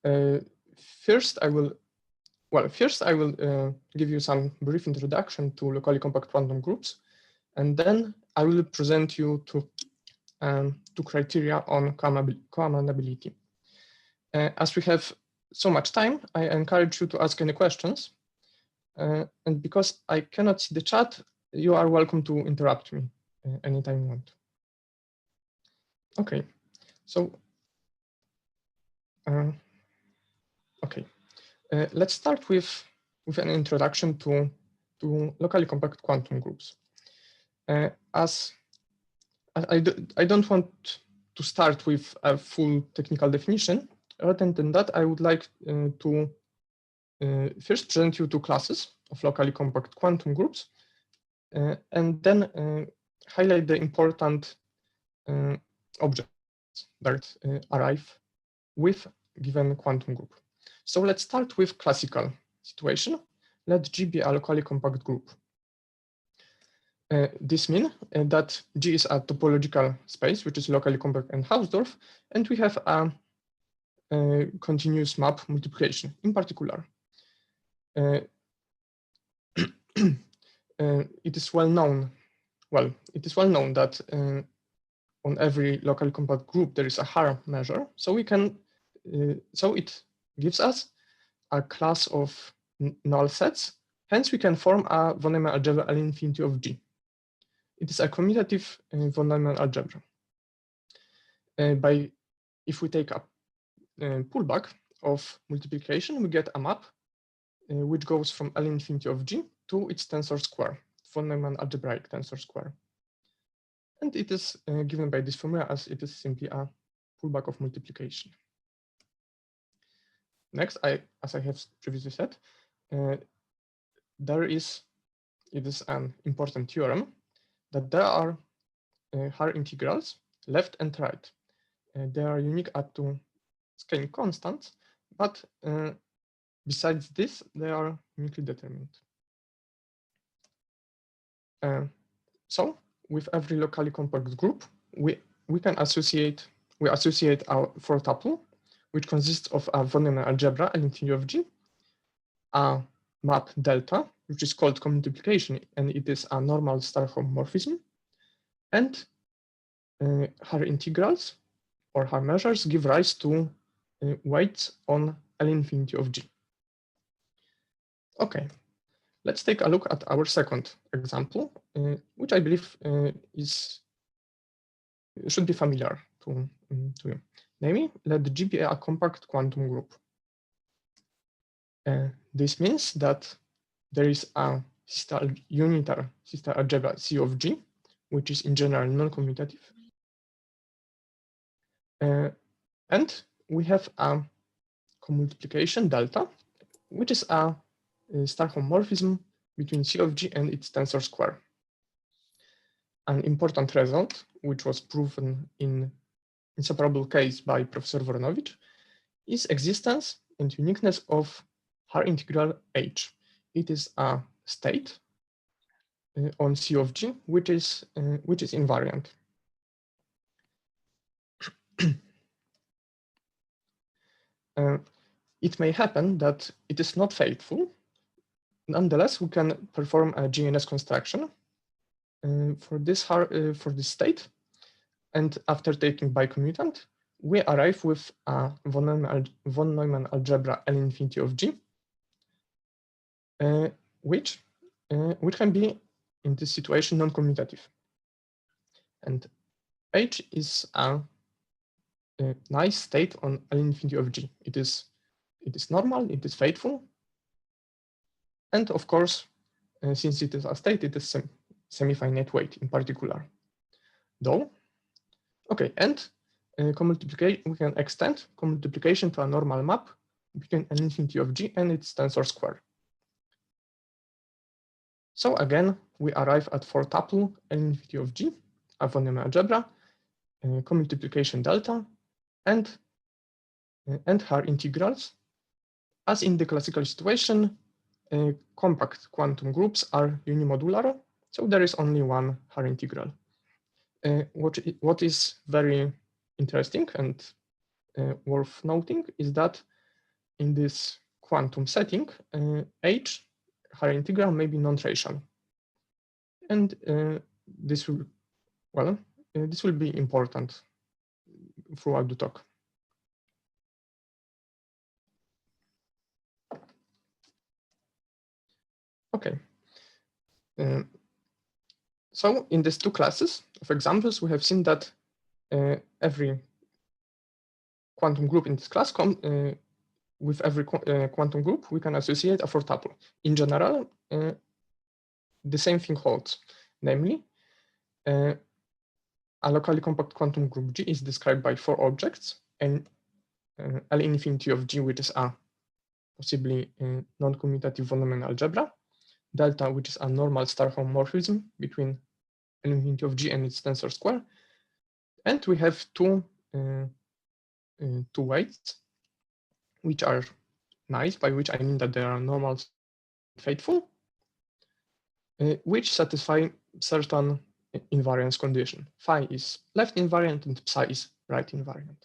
First, I will give you some brief introduction to locally compact quantum groups, and then I will present you to criteria on coamenability. As we have so much time, I encourage you to ask any questions. And because I cannot see the chat, you are welcome to interrupt me anytime you want. Okay, so let's start with an introduction to locally compact quantum groups. As I don't want to start with a full technical definition. Rather than that, I would like to first present you two classes of locally compact quantum groups, and then highlight the important objects that arrive with given quantum group. So let's start with classical situation. Let G be a locally compact group. This means that G is a topological space, which is locally compact and Hausdorff, and we have a continuous map multiplication. In particular, it is well known that on every locally compact group there is a Haar measure. So we can, so it gives us a class of null sets. Hence, we can form a von Neumann algebra L infinity of G. It is a commutative von Neumann algebra. If we take a pullback of multiplication, we get a map which goes from L infinity of G to its tensor square, von Neumann algebraic tensor square. And it is given by this formula as it is simply a pullback of multiplication. Next, as I have previously said, it is an important theorem that there are Haar integrals left and right. They are unique up to scaling constants, but besides this, they are uniquely determined. So with every locally compact group, we associate our four tuple, which consists of a von Neumann algebra L infinity of G, a map delta, which is called commultiplication, and it is a normal star homomorphism, and Haar integrals or Haar measures give rise to weights on L infinity of G. Okay, let's take a look at our second example, which I believe should be familiar to you. Namely, let G be a compact quantum group. This means that there is a unitar system algebra C of G, which is in general non-commutative. And we have a commultiplication delta, which is a star homomorphism between C of G and its tensor square. An important result, which was proven in inseparable case by Professor Voronowicz, is existence and uniqueness of Haar integral H. It is a state on C of G, which is invariant. It may happen that it is not faithful. Nonetheless, we can perform a GNS construction for this state, and after taking bicommutant, we arrive with a von Neumann algebra L infinity of G, which can be in this situation non-commutative. And H is a nice state on L infinity of G. It is normal, it is faithful, and of course, since it is a state, it is semi-finite weight in particular. Though, okay, and commultiplication, we can extend commultiplication to a normal map between L infinity of G and its tensor square. So again, we arrive at four tuple L infinity of G, a von Neumann algebra, commultiplication delta, and Haar integrals. As in the classical situation, compact quantum groups are unimodular, so there is only one Haar integral. What is very interesting and worth noting is that in this quantum setting, H higher integral may be non-trivial, and this will this will be important throughout the talk. Okay. So in these two classes of examples, we have seen that every quantum group in this class with every quantum group, we can associate a four tuple. In general, the same thing holds, namely, a locally compact quantum group G is described by four objects, and L infinity of G, which is a possibly non-commutative von Neumann algebra, delta, which is a normal star homomorphism between L infinity of G and its tensor square, and we have two weights, which are nice, by which I mean that they are normal faithful, which satisfy certain invariance condition. Phi is left invariant and psi is right invariant.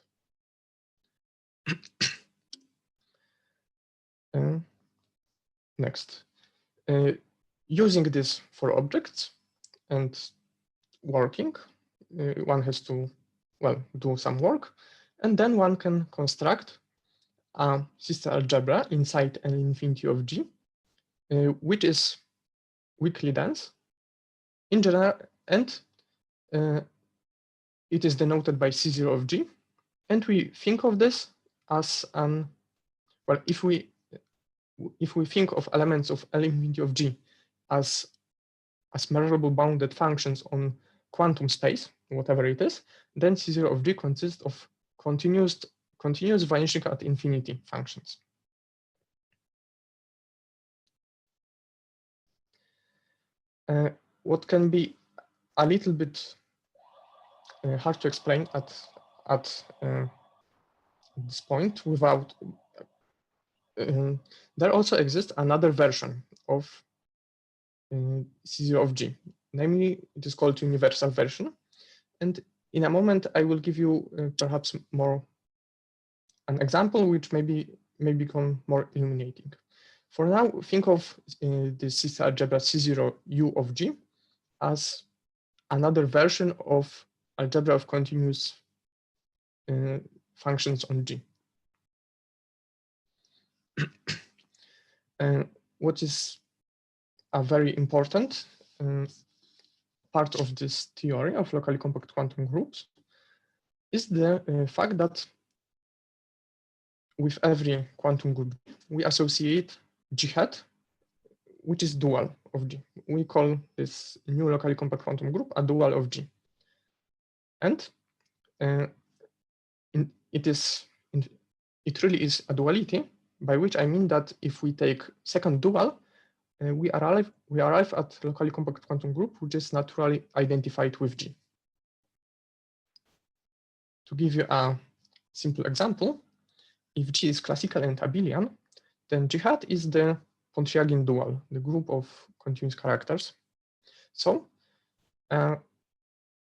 Next, using this for objects and working, one has to, well, do some work, and then one can construct a sister algebra inside an infinity of G, which is weakly dense in general, and it is denoted by C0 of G. And we think of this as an, well, if we think of elements of L infinity of G as measurable bounded functions on quantum space, whatever it is, then C0 of G consists of continuous vanishing at infinity functions. What can be a little bit hard to explain at this point without there also exists another version of C0 of G, namely it is called universal version, and in a moment I will give you perhaps more an example which may become more illuminating. For now, think of the sister algebra C0 U of G as another version of algebra of continuous functions on G. What is a very important part of this theory of locally compact quantum groups is the fact that with every quantum group, we associate G hat, which is dual of G. We call this new locally compact quantum group a dual of G. And it really is a duality, by which I mean that if we take second dual, we arrive at locally compact quantum group, which is naturally identified with G. To give you a simple example, if G is classical and abelian, then G hat is the Pontryagin dual, the group of continuous characters. So,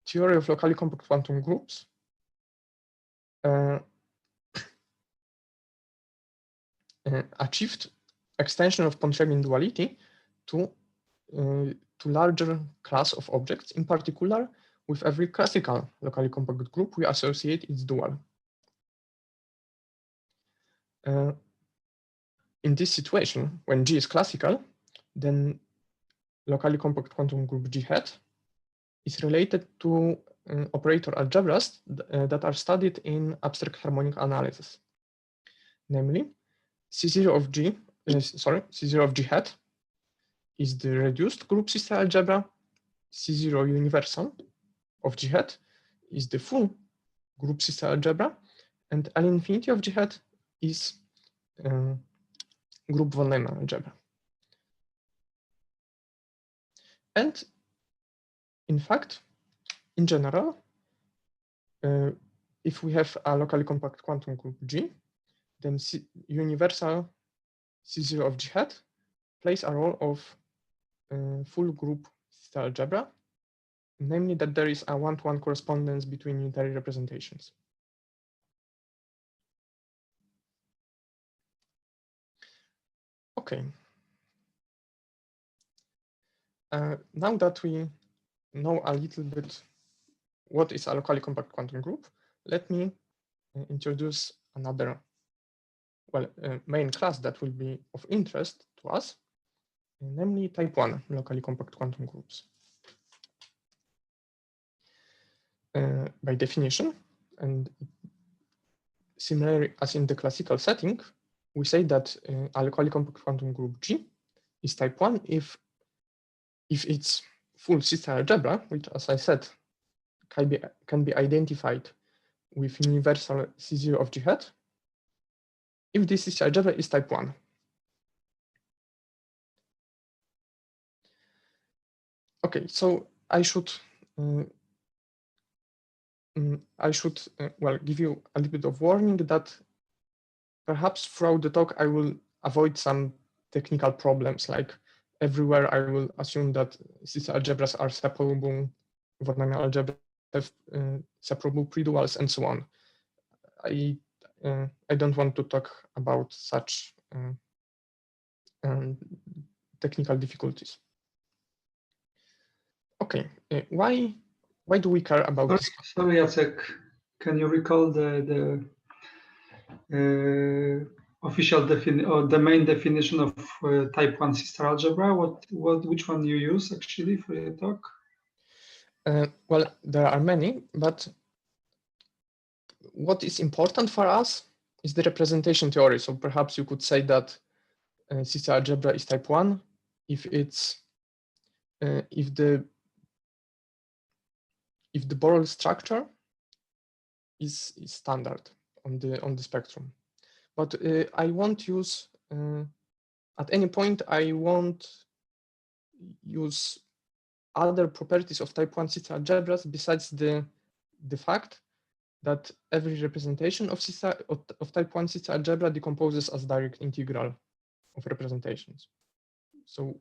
theory of locally compact quantum groups achieved extension of Pontryagin duality to larger class of objects. In particular, with every classical locally compact group, we associate its dual. In this situation, when G is classical, then locally compact quantum group G hat is related to operator algebras that are studied in abstract harmonic analysis. Namely, C0 of G hat is the reduced group sister algebra. C0 universal of G hat is the full group sister algebra, and L infinity of G hat is group von Neumann algebra. And in fact, in general, if we have a locally compact quantum group G, then universal C0 of G hat plays a role of full group sister algebra, namely that there is a one-to-one correspondence between unitary representations. Okay. Now that we know a little bit what is a locally compact quantum group, let me introduce another main class that will be of interest to us, namely type 1 locally compact quantum groups. By definition, and similarly as in the classical setting, we say that a locally compact quantum group G is type 1 if its full sister algebra, which, as I said, can be identified with universal C0 of G hat, if this sister algebra is type 1. Okay, so I should give you a little bit of warning that perhaps throughout the talk I will avoid some technical problems, like everywhere I will assume that sister algebras are separable, Varnamian algebra have separable preduals, and so on. I don't want to talk about such technical difficulties. Okay, why do we care about this? Sorry, Jacek, can you recall the official definition or the main definition of type 1 sister algebra? Which one you use actually for your talk? Well, there are many, but what is important for us is the representation theory. So perhaps you could say that sister algebra is type 1 if the Borel structure is standard on the spectrum. But I won't use at any point I won't use other properties of type 1 sister algebras besides the fact that every representation of type 1 sister algebra decomposes as direct integral of representations. So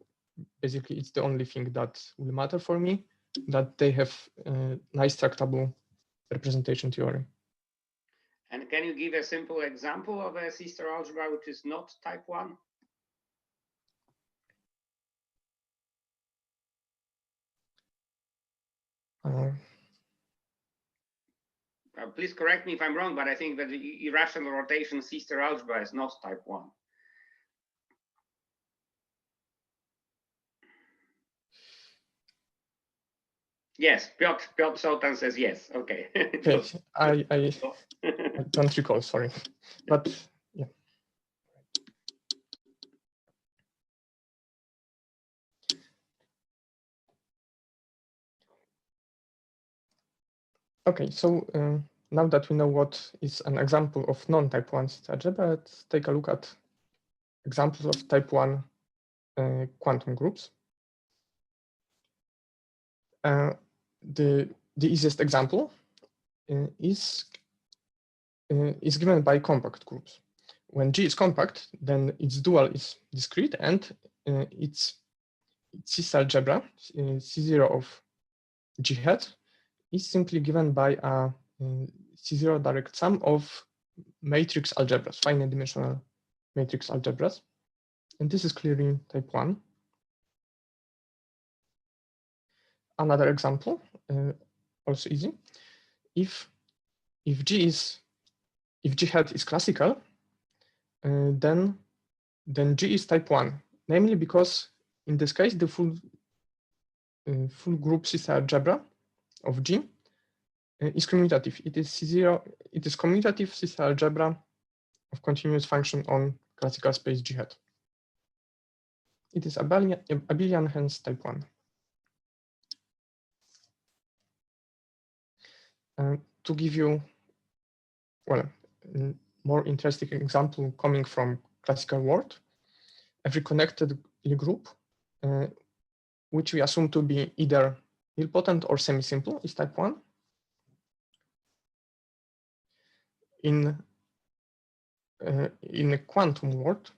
basically, it's the only thing that will matter for me, that they have nice tractable representation theory. And can you give a simple example of a sister algebra which is not type 1? Please correct me if I'm wrong, but I think that the irrational rotation sister algebra is not type 1. Yes, Piotr Soltan says yes. Okay. Okay, I don't recall, sorry, but yeah. Okay, so now that we know what is an example of non-type 1 sister algebra, let's take a look at examples of type 1 quantum groups. The easiest example is given by compact groups. When G is compact, then its dual is discrete, and its sister algebra, C0 of G hat, is simply given by a C0 direct sum of matrix algebras, finite dimensional matrix algebras. And this is clearly type 1. Another example, also easy. If G hat is classical, then G is type 1, namely because in this case the full group sister algebra of G is commutative. It is C0. It is commutative sister algebra of continuous function on classical space G hat. It is abelian, hence type 1. To give you, more interesting example coming from classical world, every connected Lie group, which we assume to be either nilpotent or semi-simple, is type 1. In a quantum world,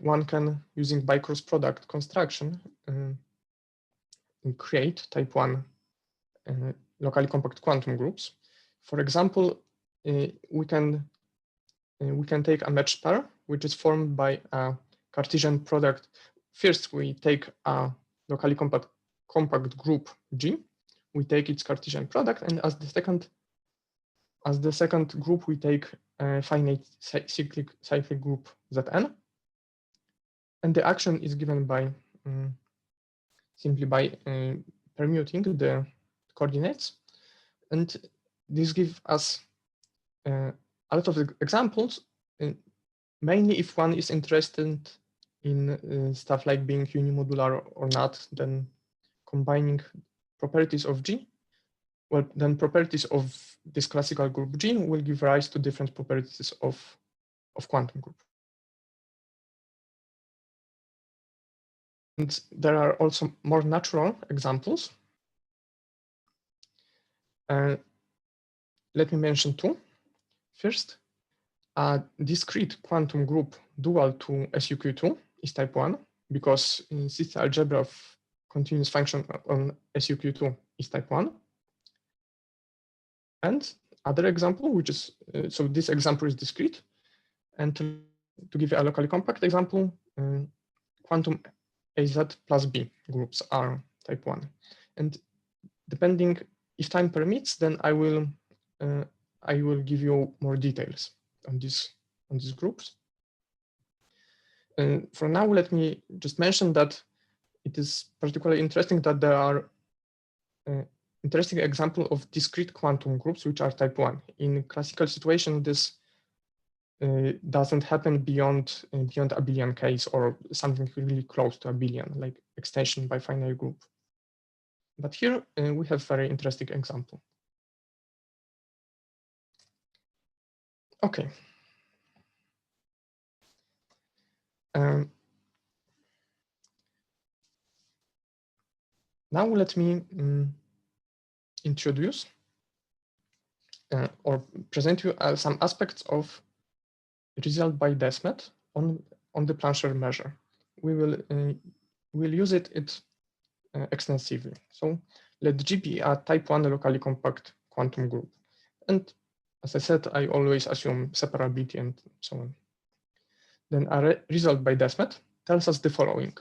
one can, using bicross product construction, create type 1 locally compact quantum groups. For example, we can take a matched pair, which is formed by a Cartesian product. First, we take a locally compact group G. We take its Cartesian product, and as the second group, we take a finite cyclic group Zn. And the action is given by simply by permuting the coordinates. And this gives us a lot of examples, mainly if one is interested in stuff like being unimodular or not, then combining properties of G, well, then properties of this classical group G will give rise to different properties of quantum group. And there are also more natural examples. Let me mention two. First, a discrete quantum group dual to SUQ2 is type 1, because in system algebra of continuous function on SUQ2 is type 1. And other example, which is, so this example is discrete. And to give you a locally compact example, quantum AZ plus B groups are type 1. And depending if time permits, then I will give you more details on these groups. For now, let me just mention that it is particularly interesting that there are interesting example of discrete quantum groups which are type 1. In classical situation, this doesn't happen beyond a billion case or something really close to a billion, like extension by finite group. But here we have very interesting example. Okay. Now let me introduce or present you some aspects of result by Desmet on the Plancher measure. We will use it extensively. So let G be a type 1 locally compact quantum group. And as I said, I always assume separability and so on. Then a result by Desmet tells us the following.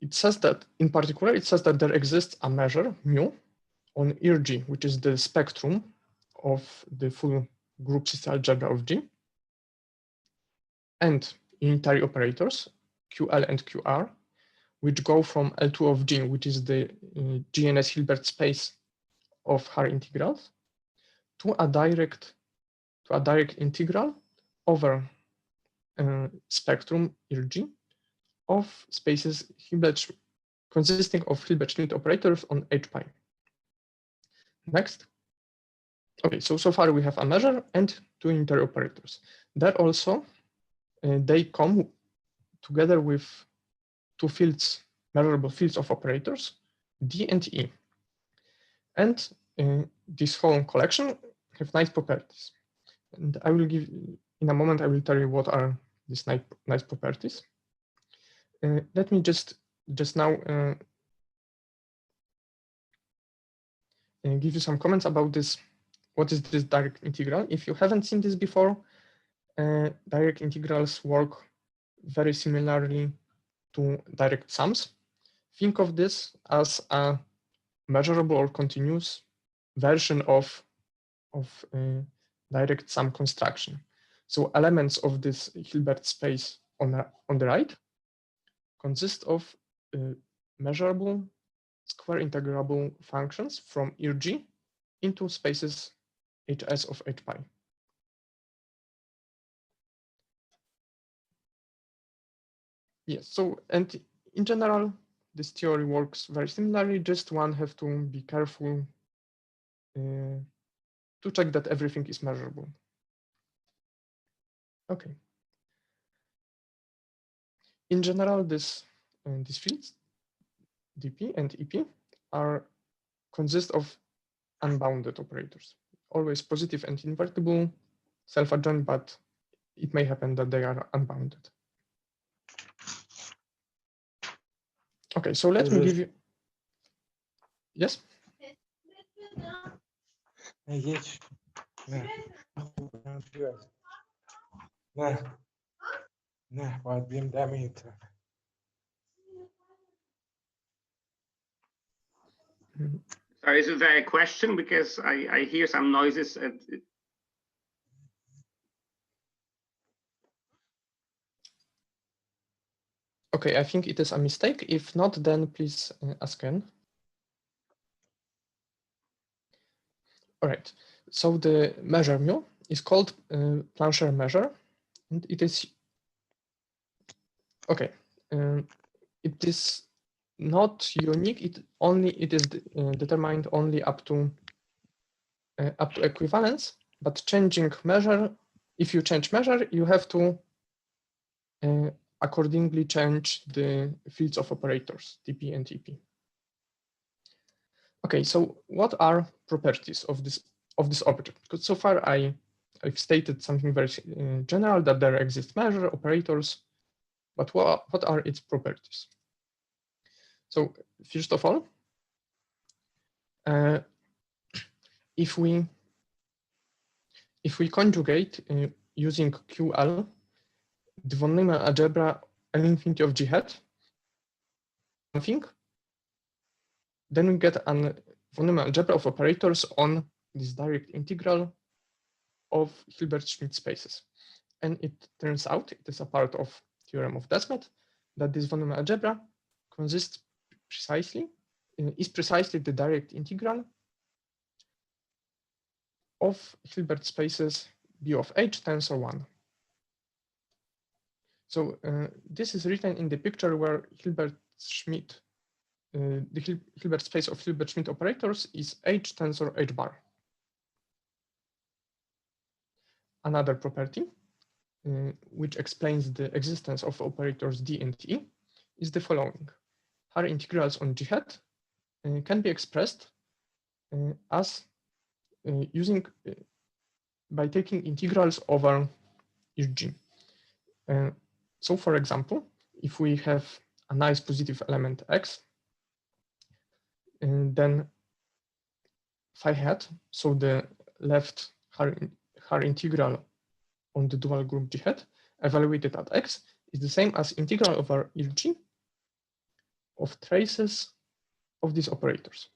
It says that, in particular, it says that there exists a measure, mu, on IRG, which is the spectrum of the full group system algebra of G, and unitary operators, QL and QR, which go from L2 of G, which is the GNS Hilbert space of Haar integrals, to a direct integral over spectrum IRG of spaces consisting of Hilbert-Schmidt operators on H pi. Next. Okay, so far we have a measure and two unitary operators. That also, they come together with two fields, measurable fields of operators, D and E. And this whole collection have nice properties. And I will give, in a moment, I will tell you what are these nice properties. Let me just now give you some comments about this. What is this direct integral? If you haven't seen this before, direct integrals work very similarly to direct sums. Think of this as a measurable or continuous version of direct sum construction. So elements of this Hilbert space on the right consist of measurable square integrable functions from IRG into spaces HS of H pi. Yes, so, and in general, this theory works very similarly, just one have to be careful to check that everything is measurable. Okay. In general, these fields, dp and ep, consist of unbounded operators, always positive and invertible, self-adjoint, but it may happen that they are unbounded. Okay, so let me give you, yes? نه باید بیم دم اینترنت. Sorry, is there a question? Because I hear some noises. Okay, I think it is a mistake. If not, then please ask again. All right, so the measure mu is called Plancher measure, and it is, okay, it is not unique. It is determined only up to equivalence, but changing measure, if you change measure, you have to accordingly change the fields of operators, TP and EP. Okay, so what are properties of this object? Because so far I've stated something very general, that there exist measure operators, but what are its properties? So first of all, if we conjugate using QL the von Neumann algebra L infinity of G hat something, then we get an von Neumann algebra of operators on this direct integral of Hilbert-Schmidt spaces. And it turns out, it is a part of theorem of Desmet, that this von Neumann algebra consists precisely, is precisely the direct integral of Hilbert spaces B of H tensor 1. So this is written in the picture where Hilbert-Schmidt, the Hilbert space of Hilbert-Schmidt operators is H tensor H bar. Another property which explains the existence of operators D and E is the following. Her integrals on G hat can be expressed as using by taking integrals over G. So for example, if we have a nice positive element X, and then phi hat, so the left her integral on the dual group G hat evaluated at X is the same as integral over G of traces of these operators.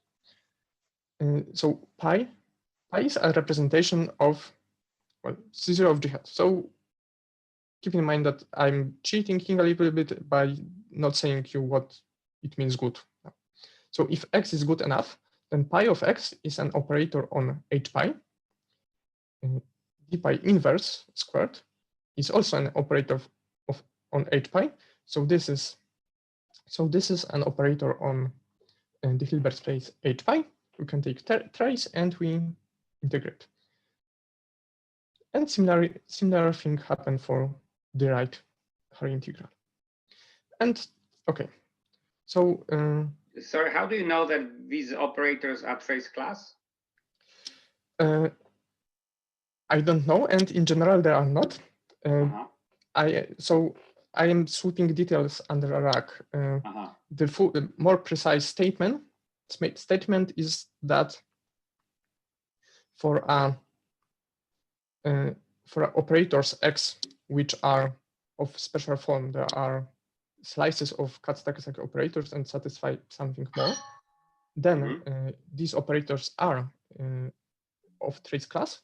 So pi is a representation of, well, C0 of G hat. So keep in mind that I'm cheating a little bit by not saying you what it means good. So if X is good enough, then pi of X is an operator on H pi. D pi inverse squared is also an operator on H pi. So this is an operator on the Hilbert space H pi. We can take trace and we integrate. And similar thing happen for the right her integral. And okay, so sorry, how do you know that these operators are trace class? I don't know, and in general they are not. So I am sweeping details under a rug. The more precise statement is that for operators X which are of special form, there are slices of KRAJCZOK operators and satisfy something more. Then these operators are of trace class.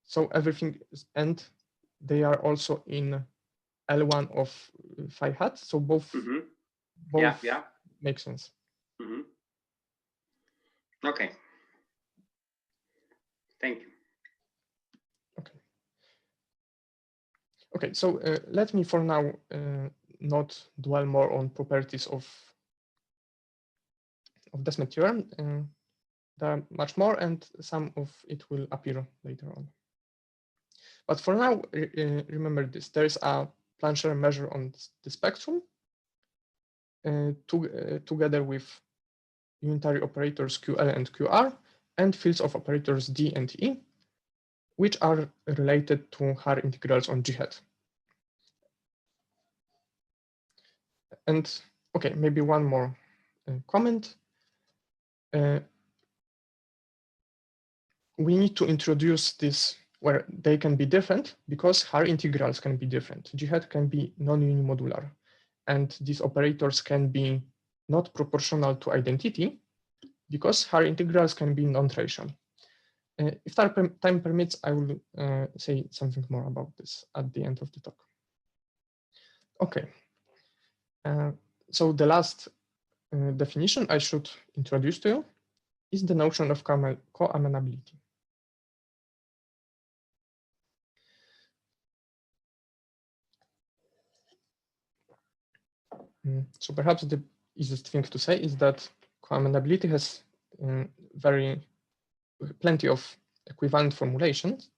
So everything and they are also in L1 of phi hat. So both make sense. Okay. Thank you. Okay, so let me for now not dwell more on properties of Desmet theorem. There are much more, and some of it will appear later on. But for now, remember this: there is a Plancher measure on the spectrum, together with unitary operators QL and QR, and fields of operators D and E, which are related to her integrals on G hat. And okay, maybe one more comment. We need to introduce this where they can be different because Haar integrals can be different. G hat can be non-unimodular, and these operators can be not proportional to identity because Haar integrals can be non-trivial. If time permits, I will say something more about this at the end of the talk. Okay, so the last definition I should introduce to you is the notion of coamenability. So perhaps the easiest thing to say is that coamenability has plenty of equivalent formulations,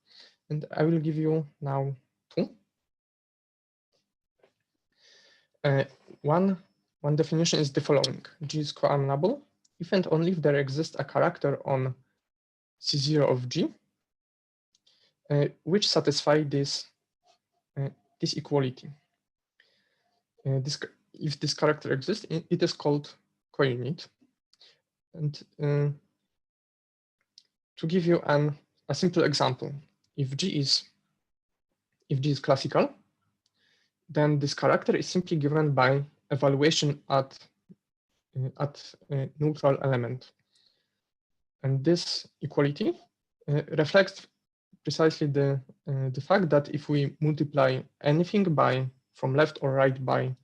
and I will give you now two. One definition is the following: G is coamenable if and only if there exists a character on C0 of G which satisfy this equality. If this character exists, it is called counit. And to give you a simple example, if G is classical, then this character is simply given by evaluation at neutral element. And this equality reflects precisely the fact that if we multiply anything from left or right by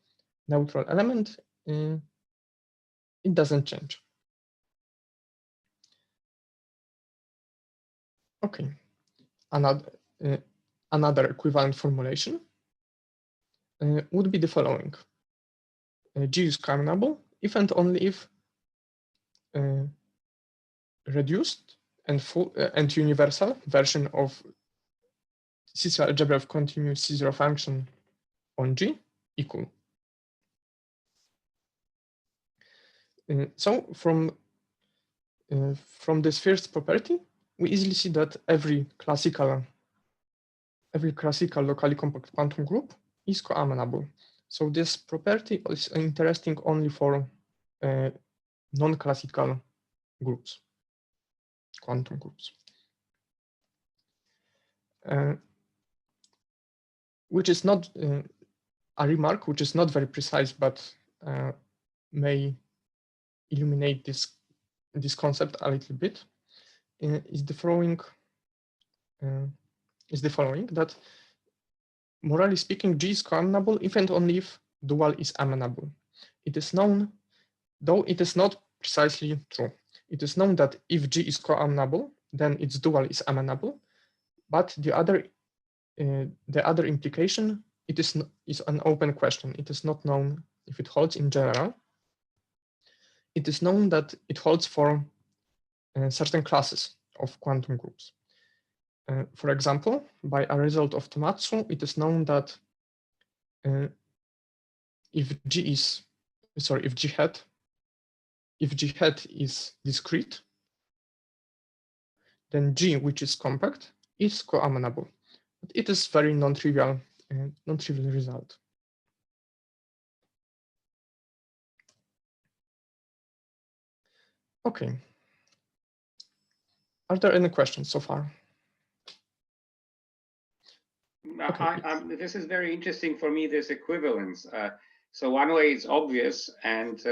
neutral element, it doesn't change. Okay, another equivalent formulation would be the following: G is coamenable if and only if reduced and full and universal version of C0 algebra of continuous C0 function on G equal. So from this first property, we easily see that every classical locally compact quantum group is coamenable. So this property is interesting only for non-classical groups, quantum groups. Which is not a remark, which is not very precise, but may illuminate this concept a little bit, is the following: that morally speaking, G is coamenable if and only if dual is amenable. It is known, though it is not precisely true. It is known that if G is coamenable, then its dual is amenable, but the other implication is an open question. It is not known if it holds in general. It is known that it holds for certain classes of quantum groups. For example, by a result of Tomatsu, it is known that if G hat is discrete, then G, which is compact, is coamenable. But it is very non-trivial result. Okay. Are there any questions so far? Okay. This is very interesting for me, this equivalence. So one way it's obvious, and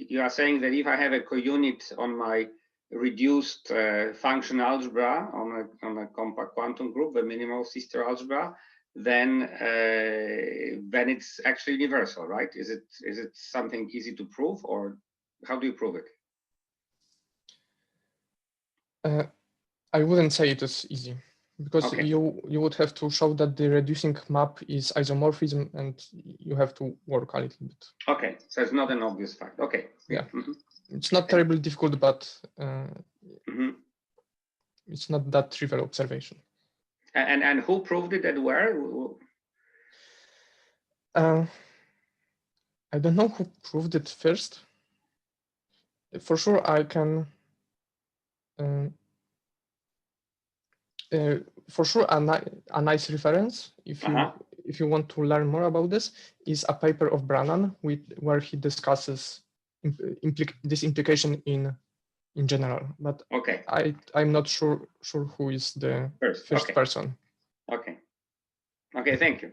you are saying that if I have a counit on my reduced function algebra on a compact quantum group, the minimal sister algebra, then it's actually universal, right? Is it something easy to prove, or how do you prove it? I wouldn't say it is easy, because Okay. you would have to show that the reducing map is isomorphism, and you have to work a little bit. Okay, so it's not an obvious fact. Okay. Yeah, mm-hmm. It's not terribly difficult, but mm-hmm. It's not that trivial observation. And who proved it and where? I don't know who proved it first. For sure, I can. For sure, a nice reference, if you want to learn more about this, is a paper of Brannan where he discusses this implication in in general, but Okay. I'm not sure who is the first Okay. person. Okay. Okay. Thank you.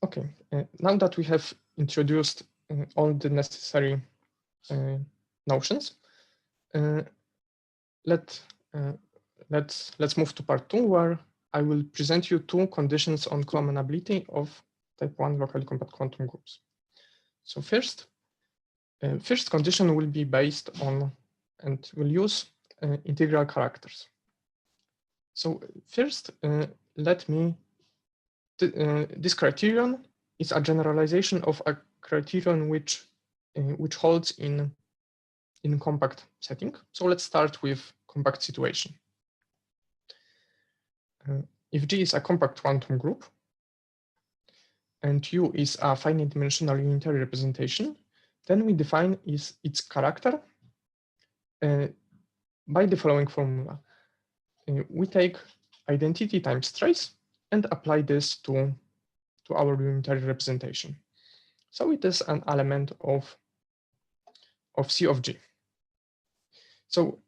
Okay. Now that we have introduced all the necessary notions, let's move to part 2, where I will present you 2 conditions on coamenability of type 1 locally compact quantum groups. So first condition will be based on and will use integral characters. So first, this criterion is a generalization of a criterion which holds in compact setting. So let's start with compact situation. If G is a compact quantum group and U is a finite dimensional unitary representation, then we define its character by the following formula. We take identity times trace and apply this to our unitary representation. So it is an element of C of G. So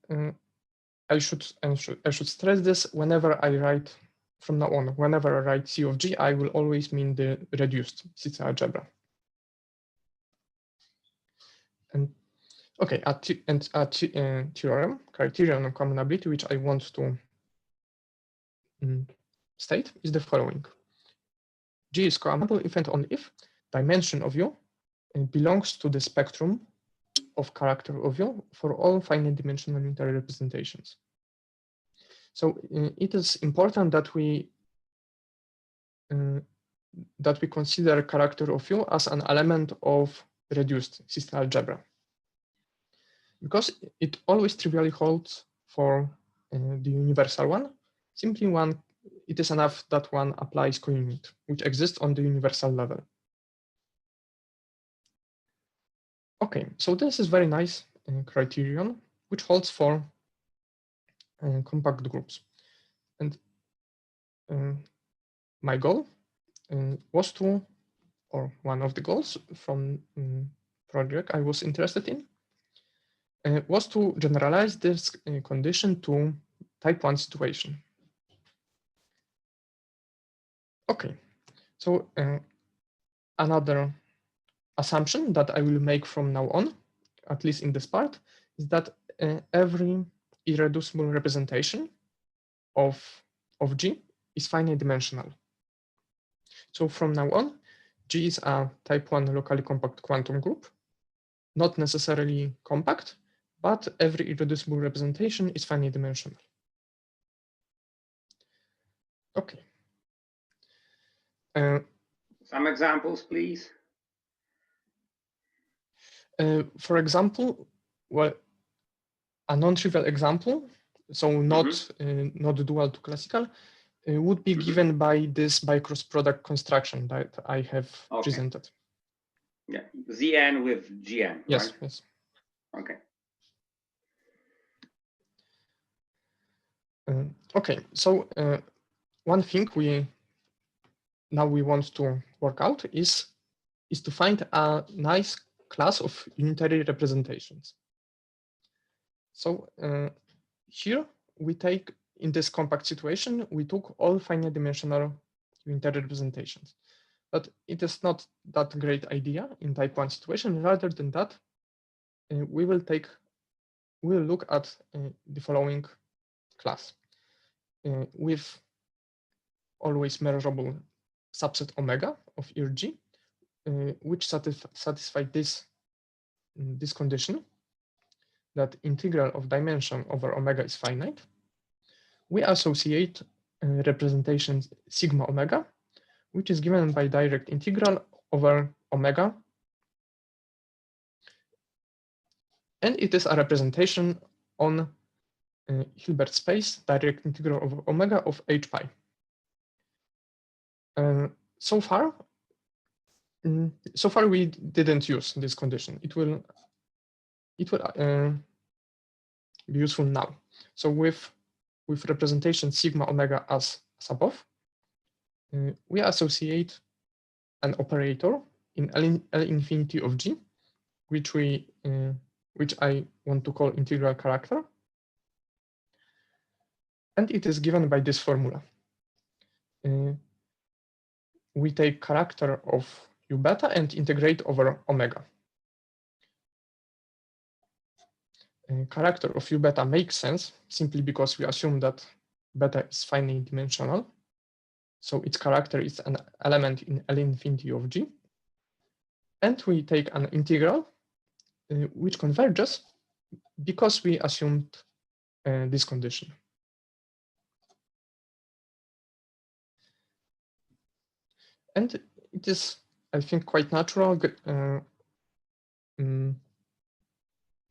I should stress this whenever I write from now on. Whenever I write C of G, I will always mean the reduced CC algebra. And okay, a theorem, criterion on coamenability, which I want to state is the following. G is coamenable if and only if dimension of U belongs to the spectrum of character of U for all finite dimensional unitary representations. So it is important that we consider character of U as an element of reduced system algebra, because it always trivially holds for the universal one. Simply it is enough that one applies counit, which exists on the universal level. Okay, so this is very nice criterion, which holds for compact groups. And my goal was to, or one of the goals from project I was interested in, was to generalize this condition to type 1 situation. Okay, so another assumption that I will make from now on, at least in this part, is that every irreducible representation of G is finite dimensional. So from now on, G is a type 1 locally compact quantum group, not necessarily compact, but every irreducible representation is finite dimensional. Okay. Some examples, please. For example, well, a non-trivial example, so not dual to classical, would be given by this bi-cross product construction that I have presented. Yeah, Zn with Gn. Yes, right? yes. Okay. Okay, so one thing we want to work out is to find a nice class of unitary representations. So here we take, in this compact situation, we took all finite dimensional unitary representations. But it is not that great idea in type 1 situation. Rather than that, we will look at the following class with always measurable subset omega of ERG, which satisfy this condition that integral of dimension over omega is finite. We associate representations sigma omega, which is given by direct integral over omega. And it is a representation on Hilbert space, direct integral over omega of h pi. So far we didn't use this condition. It will be useful now. So with representation sigma omega as above, we associate an operator in L infinity of G, which we which I want to call integral character. And it is given by this formula. We take character of u beta and integrate over omega. Character of u beta makes sense simply because we assume that beta is finite dimensional. So its character is an element in L infinity of G. And we take an integral which converges because we assumed this condition. And it is, I think, quite natural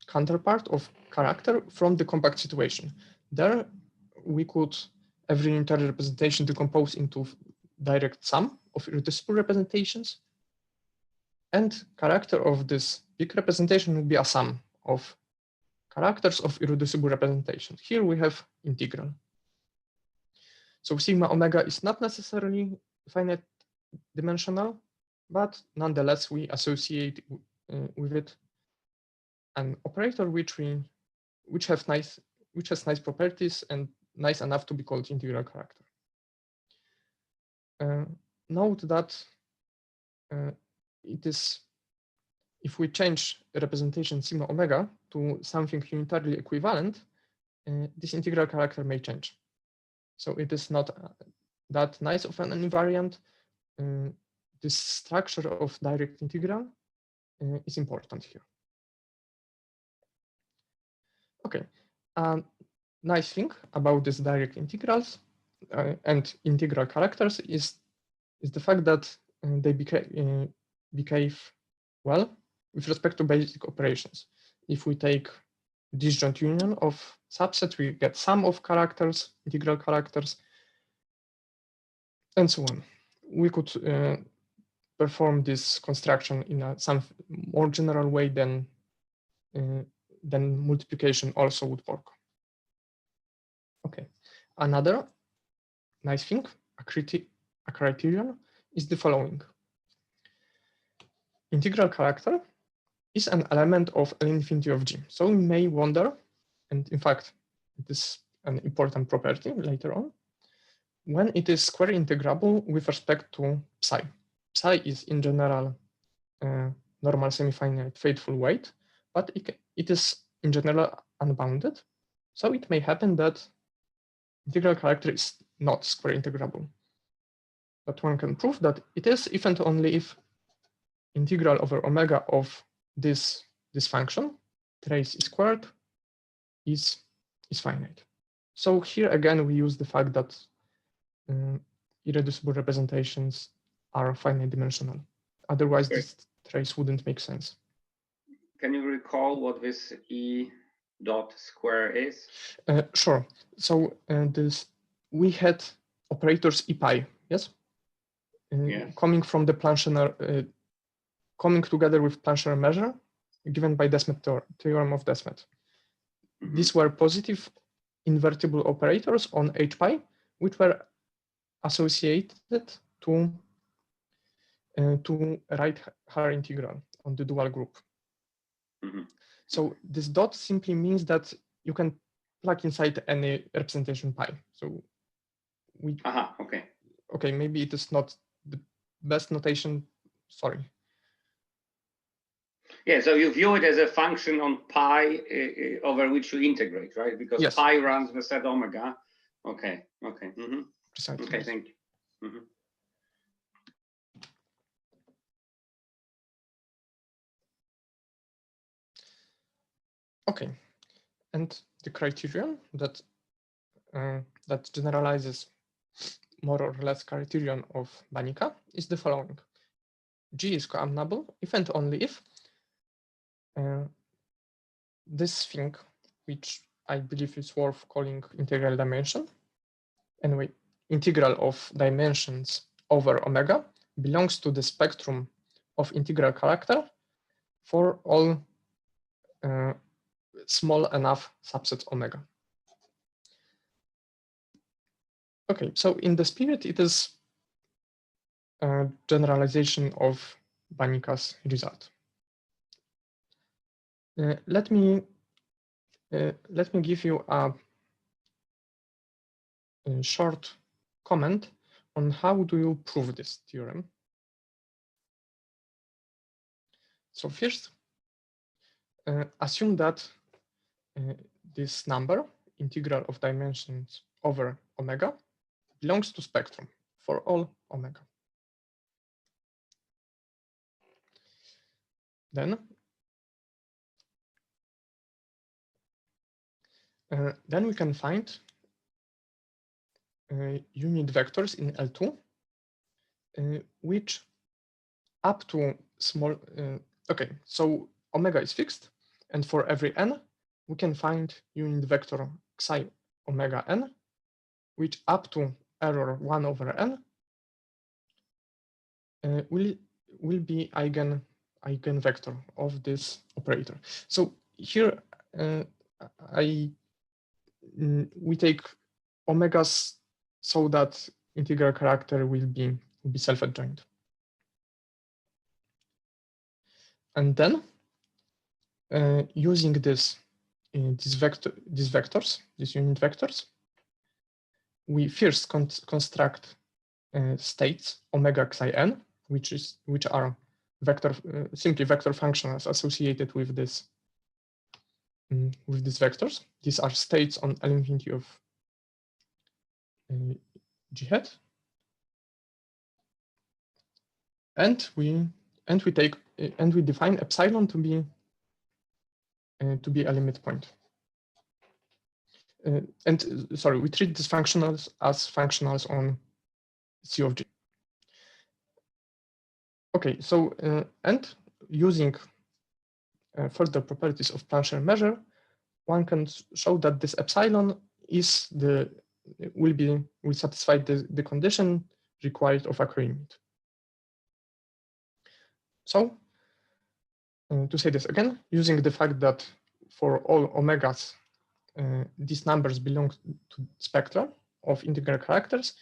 counterpart of character from the compact situation. There, we could every unitary representation decompose into direct sum of irreducible representations. And character of this big representation would be a sum of characters of irreducible representations. Here we have integral. So sigma omega is not necessarily finite dimensional, but nonetheless we associate with it an operator which has nice properties and nice enough to be called integral character. Note that it is, if we change representation sigma omega to something unitarily equivalent, this integral character may change. So it is not that nice of an invariant. This structure of direct integral is important here. Okay, nice thing about these direct integrals and integral characters is the fact that they behave well with respect to basic operations. If we take disjoint union of subsets, we get sum of characters, integral characters, and so on. We could perform this construction in some more general way than multiplication also would work. Okay, another nice thing, a criterion, is the following. Integral character is an element of L infinity of G. So we may wonder, and in fact, it is an important property later on, when it is square integrable with respect to psi. Psi is in general normal semi-finite faithful weight, but it is in general unbounded. So it may happen that integral character is not square integrable. But one can prove that it is if and only if integral over omega of this function, trace squared, is finite. So here again, we use the fact that irreducible representations are finite dimensional. Otherwise, this trace wouldn't make sense. Can you recall what this E dot square is? Sure. So we had operators E pi, yes? Yes. Coming from the Plancher, coming together with Plancher measure given by Desmet theorem of Desmet. Mm-hmm. These were positive invertible operators on H pi, which were associated to right higher integral on the dual group. Mm-hmm. So this dot simply means that you can plug inside any representation pi. So we. Okay. Okay, maybe it is not the best notation. Sorry. Yeah, so you view it as a function on pi over which you integrate, right? Because yes. Pi runs the set omega. Okay. Okay. Mm-hmm. Precisely. Okay. Thank you. Mm-hmm. Okay, and the criterion that generalizes more or less criterion of Banika is the following: G is coamenable if and only if this thing, which I believe is worth calling integral dimension, anyway, integral of dimensions over omega, belongs to the spectrum of integral character for all small enough subsets omega. Okay, so in the spirit, it is a generalization of Banika's result. let me give you a short comment on how do you prove this theorem. So first, assume that this number, integral of dimensions over omega, belongs to spectrum for all omega. Then we can find unit vectors in L2, which up to small, okay, so omega is fixed, and for every n, we can find unit vector psi omega n, which up to error 1 over n will be eigenvector of this operator. So here we take omegas so that integral character will be self-adjoint. And then using these unit vectors, we first construct states omega psi n, which are simply vector functions associated with these vectors. These are states on L infinity of G hat, and we define epsilon to be a limit point. And sorry, we treat these functionals as functionals on C of G. Okay, so and using further properties of Plancher measure, one can show that this epsilon will satisfy the condition required of a counit. So to say this again, using the fact that for all omegas, these numbers belong to spectra of integral characters,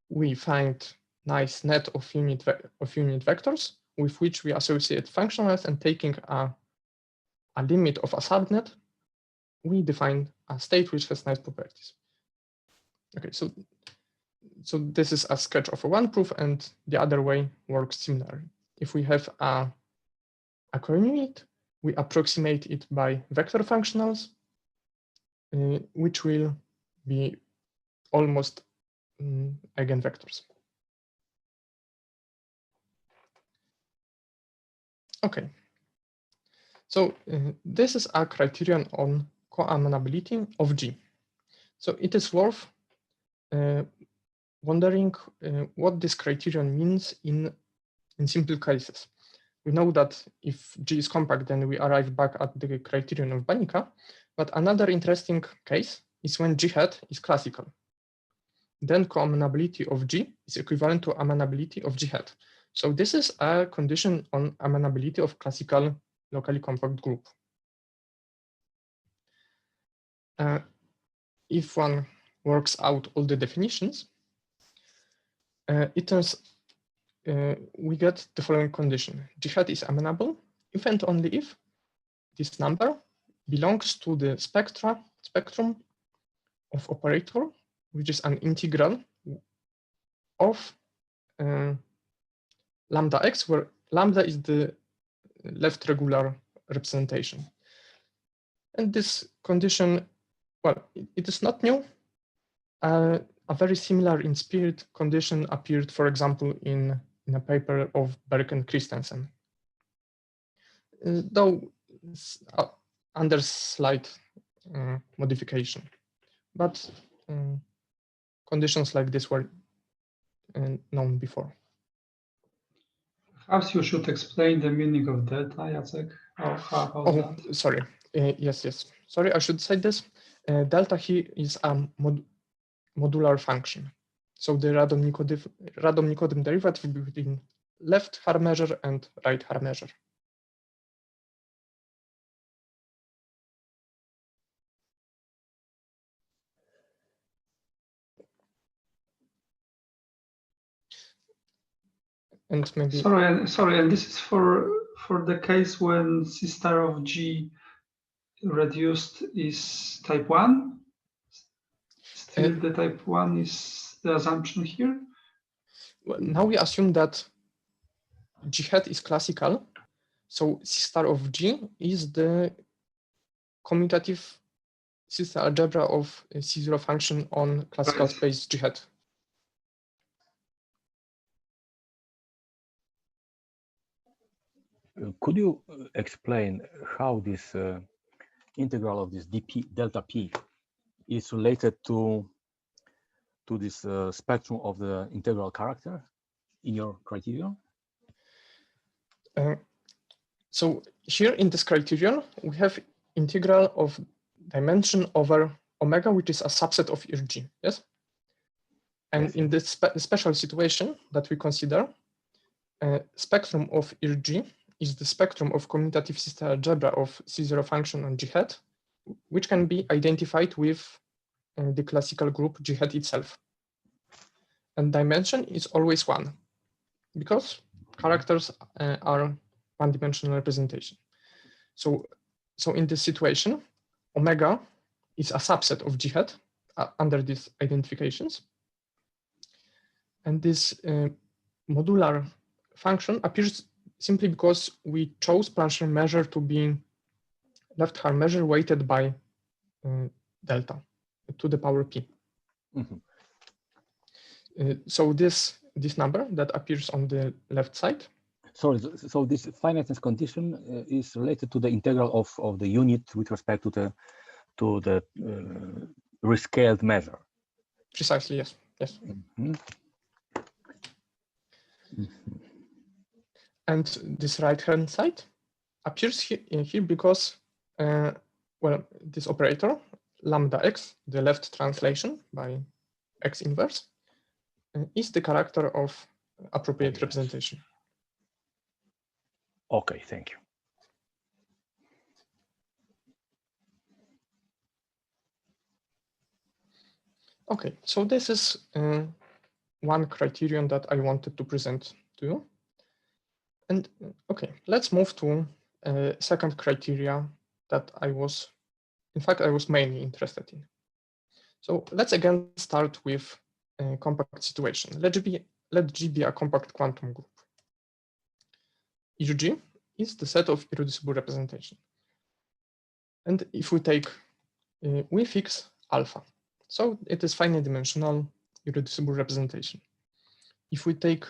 we find nice net of unit vectors with which we associate functionals, and taking a limit of a subnet, we define a state which has nice properties. Okay, so this is a sketch of one proof, and the other way works similarly. If we have a counit, we approximate it by vector functionals, which will be almost eigenvectors. Okay, so this is a criterion on coamenability of G. So it is worth wondering what this criterion means in simple cases. We know that if G is compact, then we arrive back at the criterion of Banica, but another interesting case is when G hat is classical. Then coamenability of G is equivalent to amenability of G hat. So this is a condition on amenability of classical locally compact group. If one works out all the definitions, we get the following condition. G hat is amenable if and only if this number belongs to the spectrum of operator, which is an integral of lambda x, where lambda is the left regular representation. And this condition, well, it is not new. A very similar in spirit condition appeared, for example, in a paper of Berg and Christensen, though under slight modification. But conditions like this were known before. Perhaps you should explain the meaning of delta, Jacek. That? Sorry. Yes. Sorry, I should say this. Delta here is a modular function. So the random-Nikodym derivative between left Haar measure and right Haar measure. And maybe sorry, and this is for the case when C star of G reduced is type 1? Still the type 1 is the assumption here? Well, now we assume that G hat is classical. So C star of G is the commutative sister algebra of a C0 function on classical Right. space G hat. Could you explain how this integral of this dp delta p is related to this spectrum of the integral character in your criterion? So here in this criterion, we have integral of dimension over omega, which is a subset of G, yes? And Yes, in this special situation that we consider, spectrum of G is the spectrum of commutative sister algebra of C0 function on G hat, which can be identified with the classical group G hat itself. And dimension is always 1, because characters are one-dimensional representation. So in this situation, omega is a subset of G hat under these identifications. And this modular function appears simply because we chose Plancher measure to be left-hand measure weighted by delta to the power p. Mm-hmm. So this number that appears on the left side. Sorry, so this finiteness condition is related to the integral of the unit with respect to the rescaled measure. Precisely, yes, yes. Mm-hmm. Mm-hmm. And this right-hand side appears here because, well, this operator, lambda x, the left translation by x inverse, is the character of appropriate representation. Okay, thank you. Okay, so this is one criterion that I wanted to present to you. And okay, let's move to second criteria that I was mainly interested in. So let's again start with a compact situation. Let G be a compact quantum group. G is the set of irreducible representation. And if we take, we fix alpha. So it is finite dimensional irreducible representation. If we take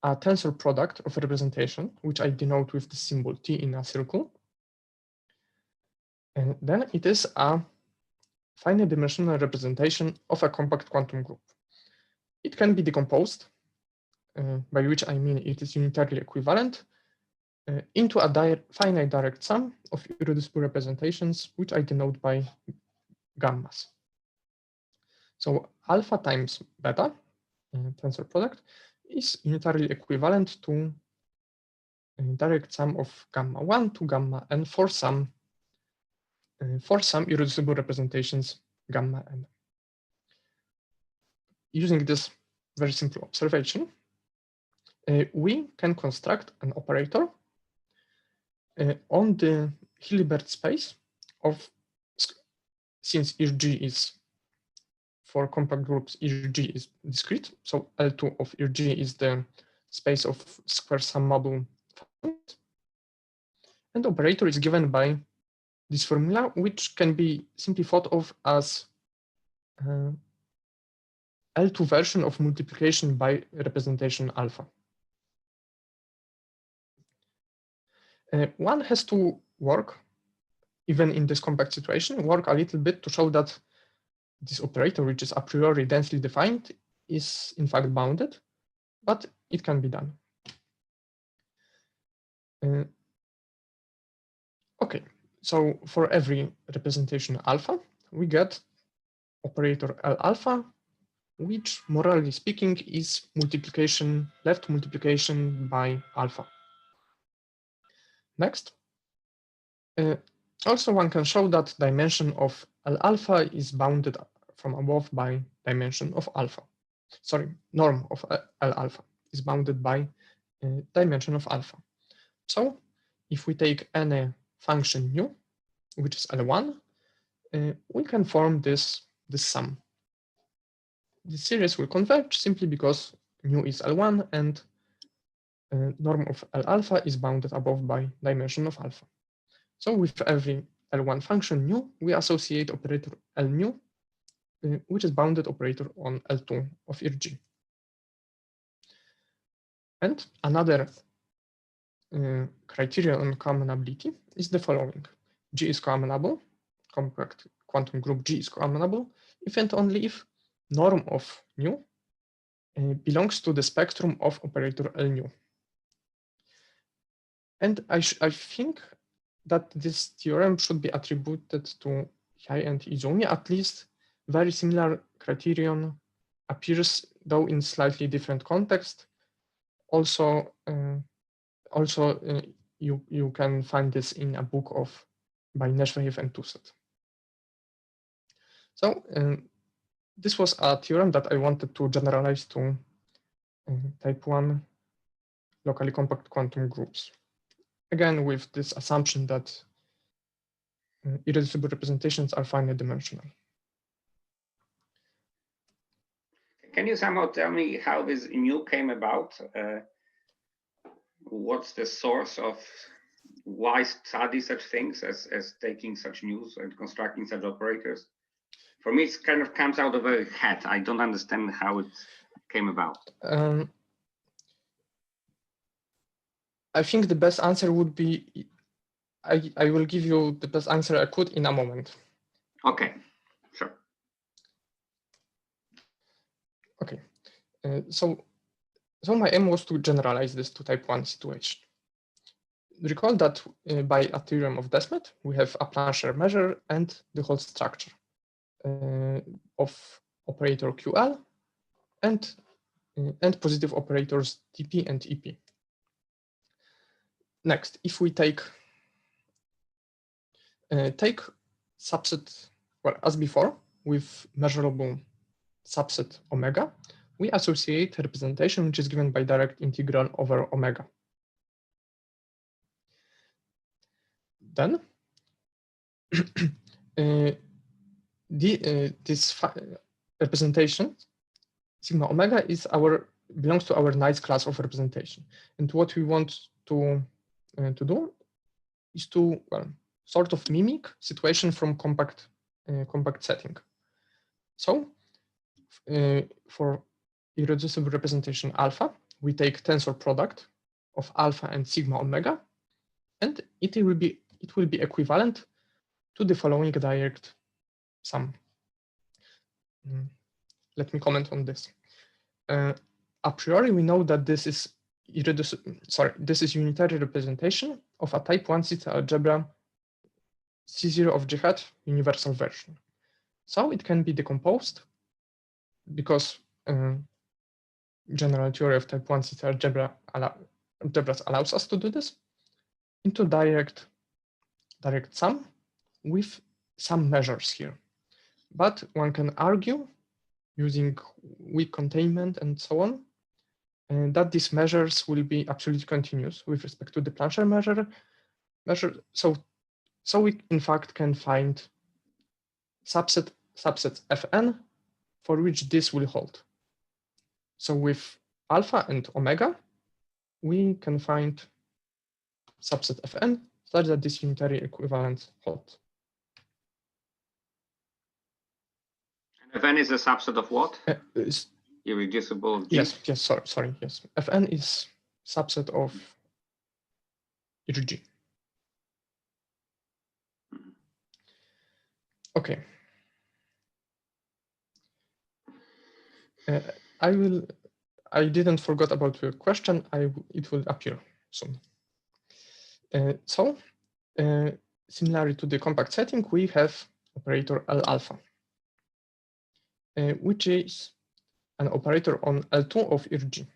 a tensor product of representation, which I denote with the symbol T in a circle, and then it is a finite dimensional representation of a compact quantum group. It can be decomposed, by which I mean it is unitarily equivalent, into a finite direct sum of irreducible representations, which I denote by gammas. So alpha times beta, tensor product, is unitarily equivalent to a direct sum of gamma 1 to gamma n for some irreducible representations gamma n. Using this very simple observation, we can construct an operator on the Hilbert space of, since G is, for compact groups, G is discrete, so L2 of G is the space of square summable functions. And the operator is given by this formula, which can be simply thought of as L2 version of multiplication by representation alpha. One has to work, even in this compact situation, work a little bit to show that this operator, which is a priori densely defined, is in fact bounded, but it can be done. Okay, so for every representation alpha, we get operator L alpha, which morally speaking is multiplication, left multiplication by alpha. Next, also one can show that dimension of L alpha is bounded from above by dimension of alpha. Sorry, norm of L alpha is bounded by dimension of alpha. So if we take any function nu, which is L1, we can form this sum. This series will converge simply because mu is L1 and norm of L alpha is bounded above by dimension of alpha. So with every L1 function nu, we associate operator L nu, which is bounded operator on L2 of IRG. And another criterion on coamenability is the following. G is coamenable, compact quantum group G is coamenable, if and only if norm of nu belongs to the spectrum of operator L nu. And I think that this theorem should be attributed to Hai and Izumi. At least very similar criterion appears, though in slightly different context. Also, you can find this in a book by Neshvayev and Tusset. So this was a theorem that I wanted to generalize to type 1 locally compact quantum groups. Again, with this assumption that irreducible representations are finite dimensional. Can you somehow tell me how this mu came about? What's the source of why study such things as taking such news and constructing such operators? For me, it kind of comes out of a hat. I don't understand how it came about. I think the best answer would be, I will give you the best answer I could in a moment. Okay, sure. Okay, so my aim was to generalize this to type 1 situation. Recall that by a theorem of Desmet, we have a Plancher measure and the whole structure of operator QL and positive operators TP and EP. Next, if we take subset, well, as before, with measurable subset omega, we associate representation which is given by direct integral over omega. Then this representation sigma omega is belongs to our nice class of representation, and what we want to do is to sort of mimic situation from compact setting. So for irreducible representation alpha, we take tensor product of alpha and sigma omega, and it will be equivalent to the following direct sum. Let me comment on this. A priori, we know that this is unitary representation of a type 1 zeta algebra C0 of J hat universal version. So it can be decomposed because general theory of type 1 zeta algebras allows us to do this into direct sum with some measures here. But one can argue using weak containment and so on, that these measures will be absolutely continuous with respect to the Plancher measure. So we in fact can find subsets Fn for which this will hold. So with alpha and omega, we can find subset Fn such that this unitary equivalence holds. Fn is a subset of what? Irreducible G? Yes, sorry, yes. Fn is subset of IRG. Okay. I didn't forget about your question. It will appear soon. Similarly to the compact setting, we have operator L alpha, which is an operator on L2 of IRG.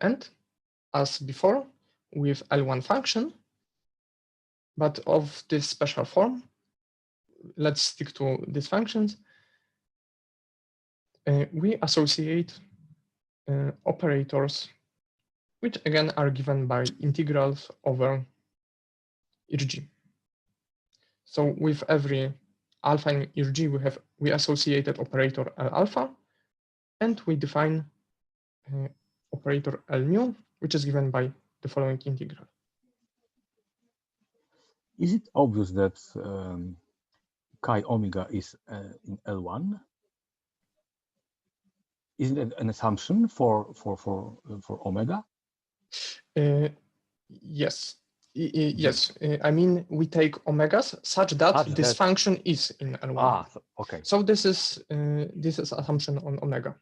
And as before, with L1 function, but of this special form, let's stick to these functions. We associate operators, which again are given by integrals over IRG. So with every alpha in ERG, we associated operator L alpha, and we define operator L mu, which is given by the following integral. Is it obvious that chi omega is in L1? Isn't it an assumption for omega? Yes. Yes, I mean, we take omegas such that this function is in L1. Ah, okay. So this is assumption on omega.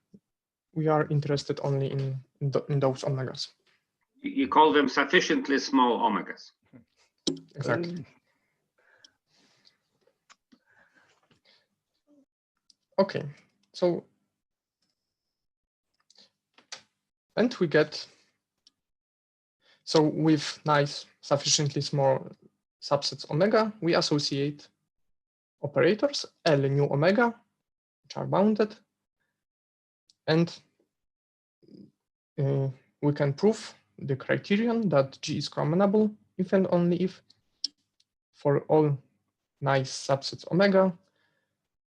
We are interested only in those omegas. You call them sufficiently small omegas. Exactly. Okay, so and we get, so with nice sufficiently small subsets omega, we associate operators L nu omega, which are bounded, and we can prove the criterion that G is coamenable if and only if for all nice subsets omega,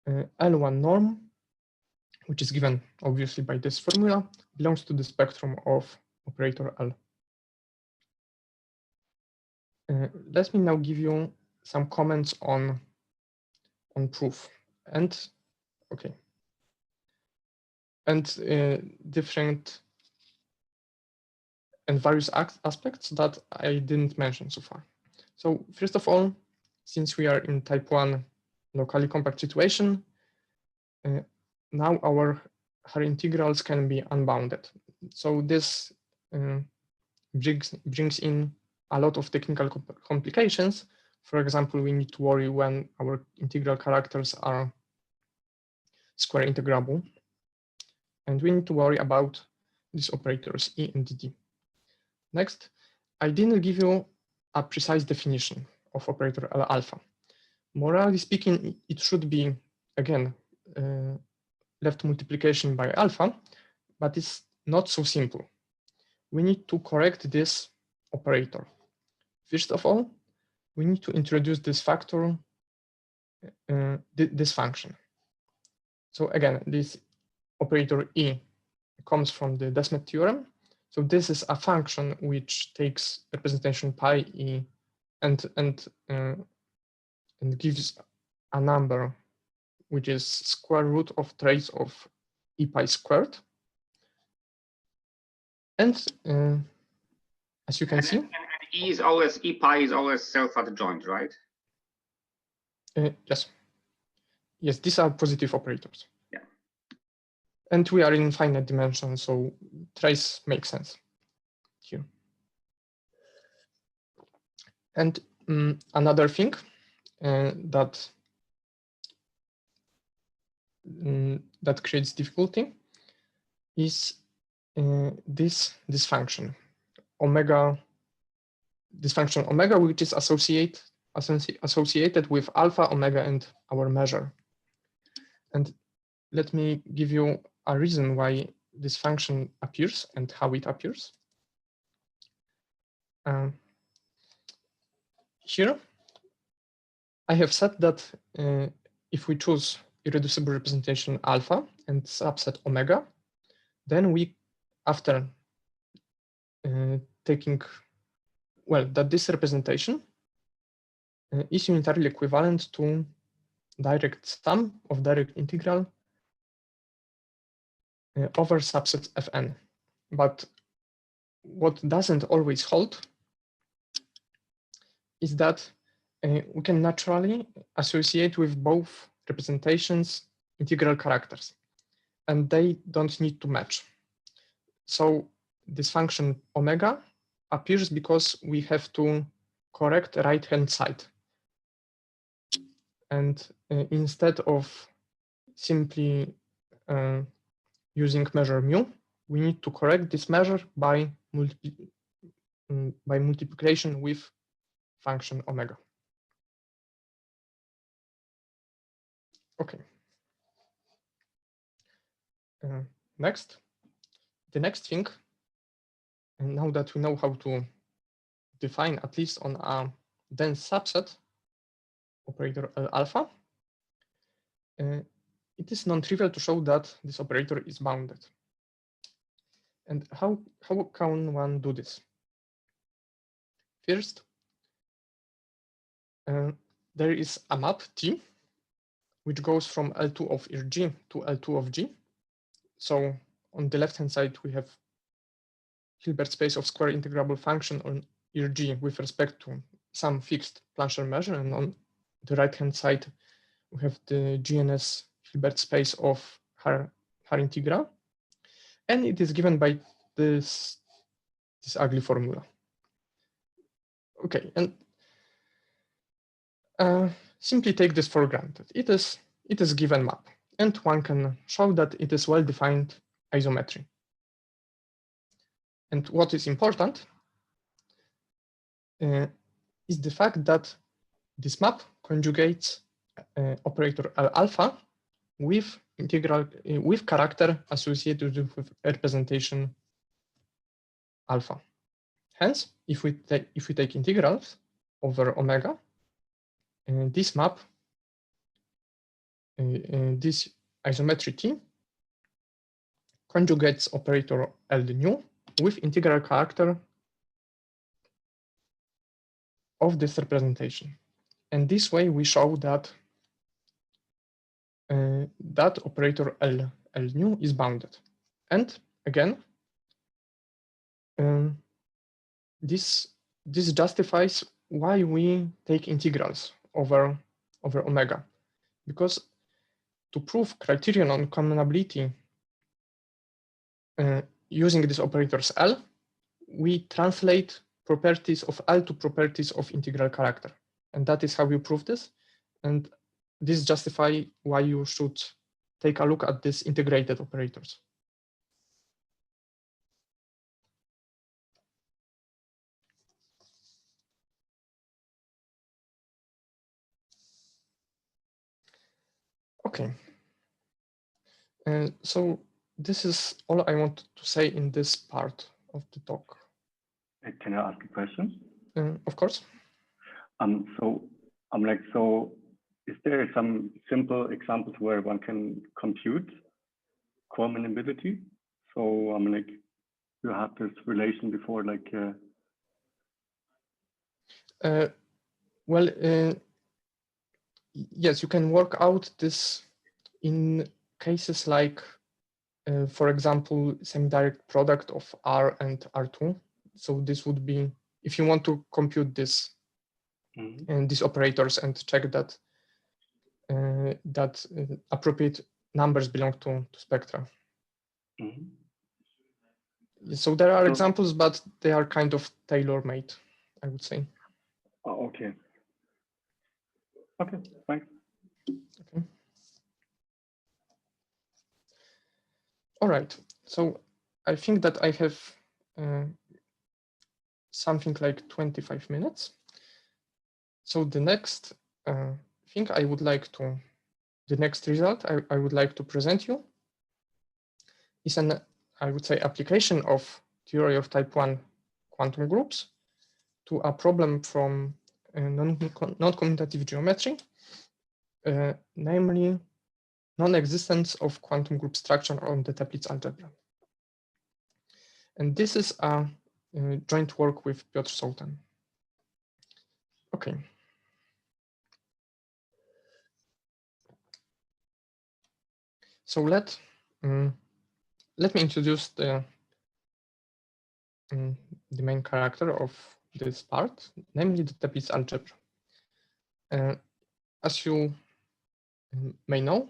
L1 norm, which is given obviously by this formula, belongs to the spectrum of operator L. Let me now give you some comments on proof and okay, and different and various aspects that I didn't mention so far. So first of all, since we are in type 1 locally compact situation, now our integrals can be unbounded. So this brings in a lot of technical complications. For example, we need to worry when our integral characters are square integrable. And we need to worry about these operators E and D. Next, I didn't give you a precise definition of operator L alpha. Morally speaking, it should be, again, left multiplication by alpha, but it's not so simple. We need to correct this operator. First of all, we need to introduce this factor, this function. So again, this operator E comes from the Desmet theorem. So this is a function which takes representation pi E and gives a number which is square root of trace of E pi squared. And as you can see, E pi is always self-adjoint, right? yes. Yes, these are positive operators. Yeah. And we are in finite dimension, so trace makes sense here. And another thing that creates difficulty is this function omega. This function omega, which is associated with alpha, omega, and our measure. And let me give you a reason why this function appears and how it appears. Here, I have said that if we choose irreducible representation alpha and subset omega, then we, after taking, well, that this representation is unitarily equivalent to direct sum of direct integral over subset Fn. But what doesn't always hold is that we can naturally associate with both representations integral characters, and they don't need to match. So this function omega appears because we have to correct the right-hand side. And instead of simply using measure mu, we need to correct this measure by multiplication with function omega. Okay. Next, the next thing, and now that we know how to define, at least on a dense subset, operator L alpha, it is non-trivial to show that this operator is bounded. And how can one do this? First, there is a map T, which goes from L2 of G to L2 of G. So on the left-hand side, we have Hilbert space of square integrable function on G with respect to some fixed Plancher measure. And on the right-hand side, we have the GNS Hilbert space of her integral. And it is given by this ugly formula. Okay, and simply take this for granted. It is given map, and one can show that it is well-defined isometry. And what is important is the fact that this map conjugates operator L alpha with integral with character associated with representation alpha. Hence, if we take integrals over omega, this map, this isometry T, conjugates operator L nu with integral character of this representation. And this way we show that that operator L nu is bounded. And again, this justifies why we take integrals over omega, because to prove criterion on coamenability using these operators L, we translate properties of L to properties of integral character. And that is how you prove this. And this justifies why you should take a look at these integrated operators. Okay. So this is all I want to say in this part of the talk. Can I ask a question? Of course. So is there some simple examples where one can compute coamenability? So you had this relation before, yes, you can work out this in cases like, for example, semi-direct product of R and R2. So this would be, if you want to compute this and these operators and check that appropriate numbers belong to spectra. So there are examples, but they are kind of tailor-made, I would say. Oh, okay. Okay, thanks. Okay. All right. So I think that I have something like 25 minutes. So the next thing I would like to, the next result I would like to present you is an, I would say, application of theory of type 1 quantum groups to a problem from non-commutative geometry, namely non-existence of quantum group structure on the Teplitz algebra. And this is a joint work with Piotr Sołtan. Okay. So let me introduce the main character of this part, namely the Teplitz algebra. As you may know,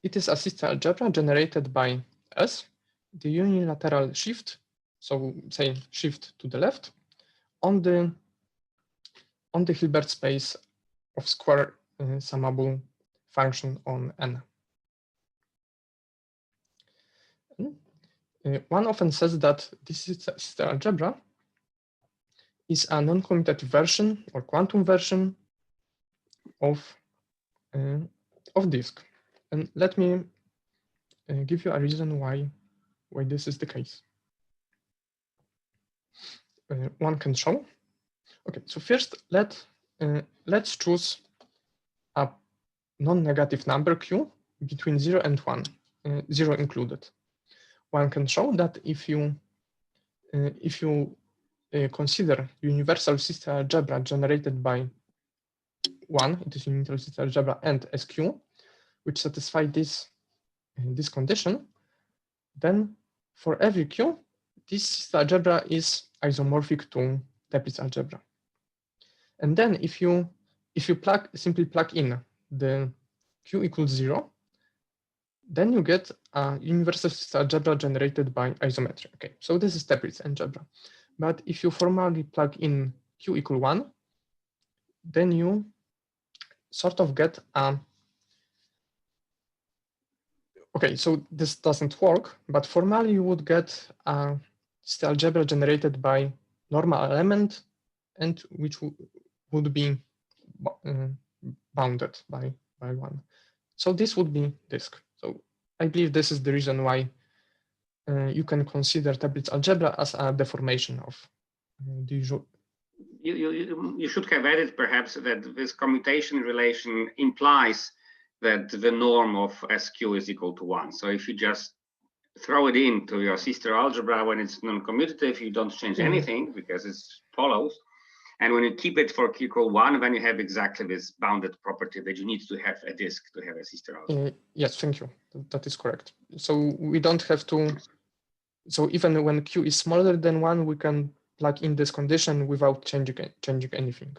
it is a system algebra generated by S, the unilateral shift, so say shift to the left, on the Hilbert space of square summable function on N. One often says that this system algebra is a non-commutative version or quantum version of disk. And let me give you a reason why this is the case. One can show. Okay, so first let's choose non-negative number q between 0 and 1, 0 included. One can show that if you consider universal sister algebra generated by 1, it is universal sister algebra and SQ, which satisfy this condition, then for every q, this sister algebra is isomorphic to Teplitz algebra. And then if you simply plug in the q equals 0, then you get a universal sister algebra generated by isometry. Okay, so this is Teplitz algebra. But if you formally plug in q equal 1, then you sort of get a, okay, so this doesn't work, but formally you would get a sister algebra generated by normal element and which would be bounded by 1. So this would be disk. So I believe this is the reason why you can consider Teplitz algebra as a deformation of the usual. You should have added perhaps that this commutation relation implies that the norm of SQ is equal to 1. So if you just throw it into your sister algebra when it's non-commutative, you don't change anything because it follows. And when you keep it for q equal 1, then you have exactly this bounded property that you need to have a disk to have a sister algebra. Yes, thank you. That is correct. So we don't have to, so even when q is smaller than 1, we can plug in this condition without changing anything,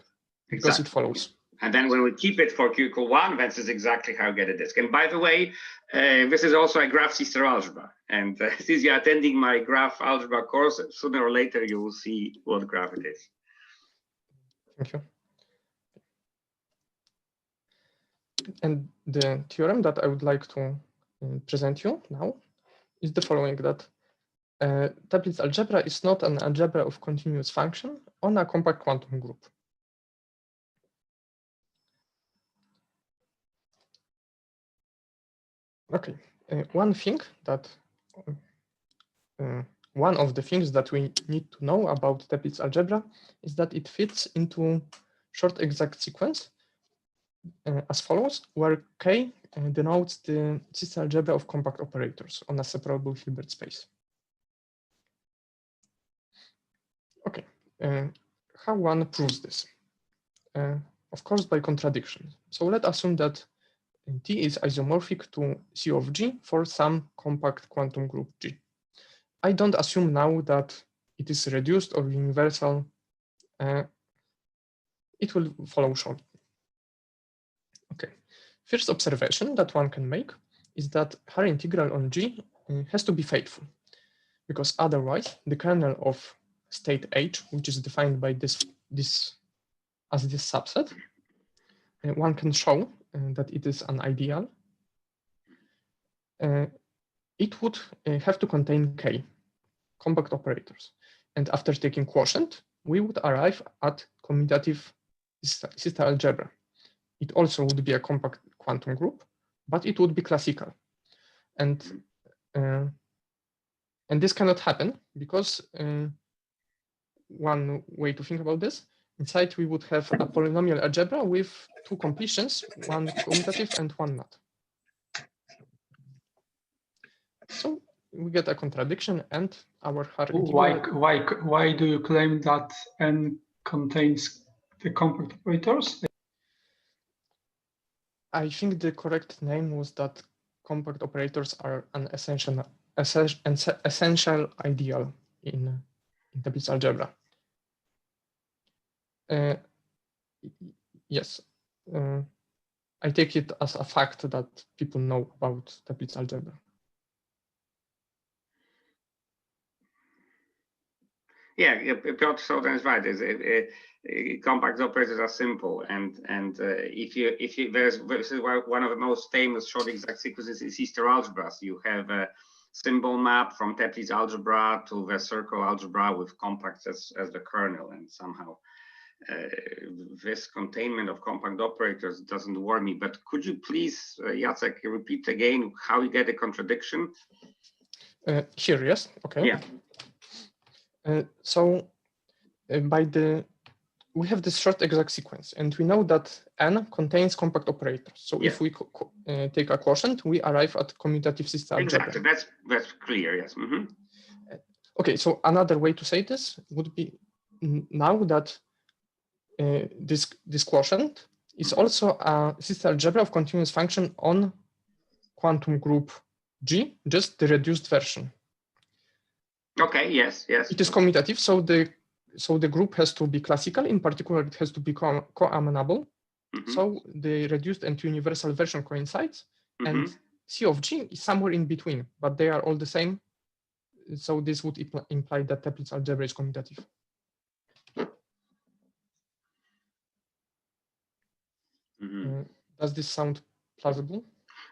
because it follows. And then when we keep it for q equal 1, this is exactly how you get a disk. And by the way, this is also a graph sister algebra. And since you're attending my graph algebra course, sooner or later you will see what graph it is. Thank you. And the theorem that I would like to present you now is the following, that Teplitz algebra is not an algebra of continuous function on a compact quantum group. Okay, one of the things that we need to know about Teplitz algebra is that it fits into short exact sequence as follows, where K denotes the sister algebra of compact operators on a separable Hilbert space. Okay, how one proves this? Of course, by contradiction. So let's assume that T is isomorphic to C of G for some compact quantum group G. I don't assume now that it is reduced or universal. It will follow shortly. Okay, first observation that one can make is that her integral on G has to be faithful, because otherwise the kernel of state H, which is defined by this subset, one can show that it is an ideal. It would have to contain K, compact operators. And after taking quotient, we would arrive at commutative sister algebra. It also would be a compact quantum group, but it would be classical. And this cannot happen because one way to think about this, inside we would have a polynomial algebra with two completions, one commutative and one not. So we get a contradiction, and our hard why do you claim that N contains the compact operators? I think the correct name was that compact operators are an essential ideal in Teplitz algebra. Yes, I take it as a fact that people know about Teplitz algebra. Yeah, Piotr Soden is right. Compact operators are simple, and if you this is one of the most famous short exact sequences is sister algebras. You have a symbol map from Teplitz algebra to the circle algebra with compacts as the kernel, and somehow this containment of compact operators doesn't worry me. But could you please, Jacek, repeat again how you get a contradiction? Here, yes. Okay. Yeah. So by the we have this short exact sequence, and we know that N contains compact operators. So Yeah. if we take a quotient, we arrive at commutative system algebra. Exactly, that's clear, yes. Okay, so another way to say this would be now that this quotient is also a system algebra of continuous function on quantum group G, just the reduced version. Okay, yes. It is commutative, so the group has to be classical. In particular, it has to be coamenable. So the reduced and universal version coincides, and C of G is somewhere in between, but they are all the same. So this would imply that Teplitz algebra is commutative. Does this sound plausible?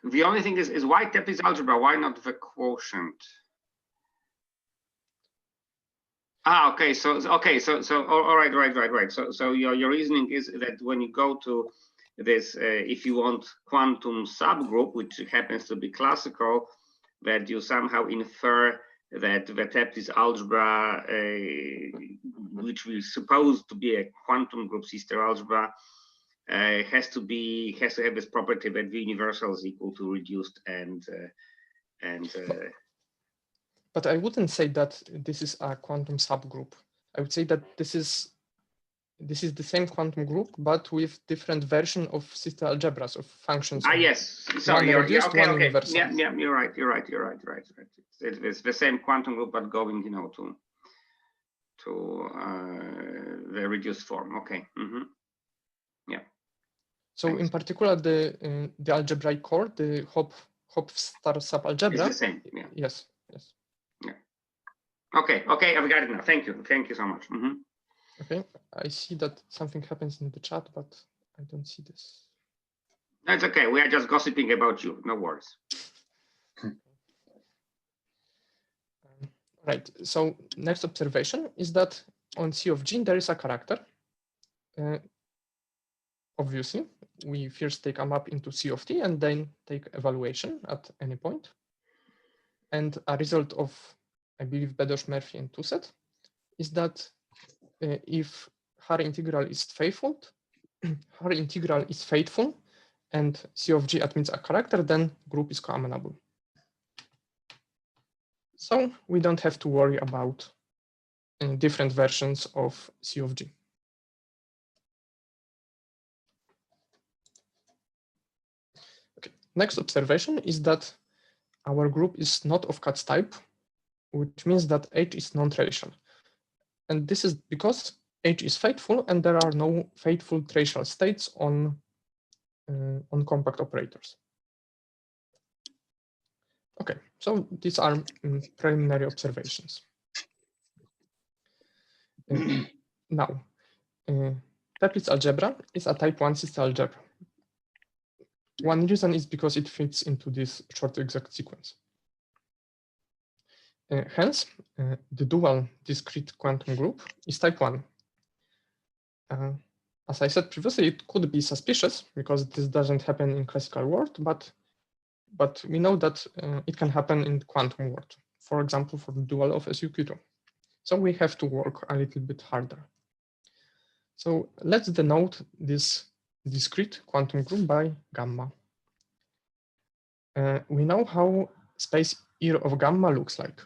The only thing is why Teplitz algebra? Why not the quotient? Ah, okay. So all right. So your reasoning is that when you go to this, if you want quantum subgroup, which happens to be classical, that you somehow infer that the Teplitz algebra, which we suppose to be a quantum group sister algebra, has to have this property that the universal is equal to reduced and. But I wouldn't say that this is a quantum subgroup. I would say that this is the same quantum group, but with different version of system algebras of functions. Ah, yes. Sorry, one reduced, okay. Universal. Yeah, you're right. It's the same quantum group, but going, to the reduced form. Okay. Yeah. So Thanks. in particular, the algebraic core, the Hopf-Star subalgebra. It's the same. Yeah. Yes. Yeah. Okay. I've got it now. Thank you so much. Okay. I see that something happens in the chat, but I don't see this. That's okay. We are just gossiping about you. No worries. Right. So next observation is that on C of G there is a character. Obviously, we first take a map into C of T and then take evaluation at any point. And a result of, I believe, Bedosh, Murphy, and Tusset is that if her integral is faithful, and C of G admits a character, then group is coamenable. So we don't have to worry about different versions of C of G. Okay. Next observation is that our group is not of Katz type, which means that H is non-tracial. And this is because H is faithful and there are no faithful tracial states on compact operators. Okay, so these are preliminary observations. Now, Teplitz algebra is a type 1 system algebra. One reason is because it fits into this short exact sequence. Hence, the dual discrete quantum group is type 1. As I said previously, it could be suspicious because this doesn't happen in classical world, but we know that it can happen in the quantum world, for example, for the dual of SUQ2. So we have to work a little bit harder. So let's denote this discrete quantum group by gamma. We know how space E of gamma looks like.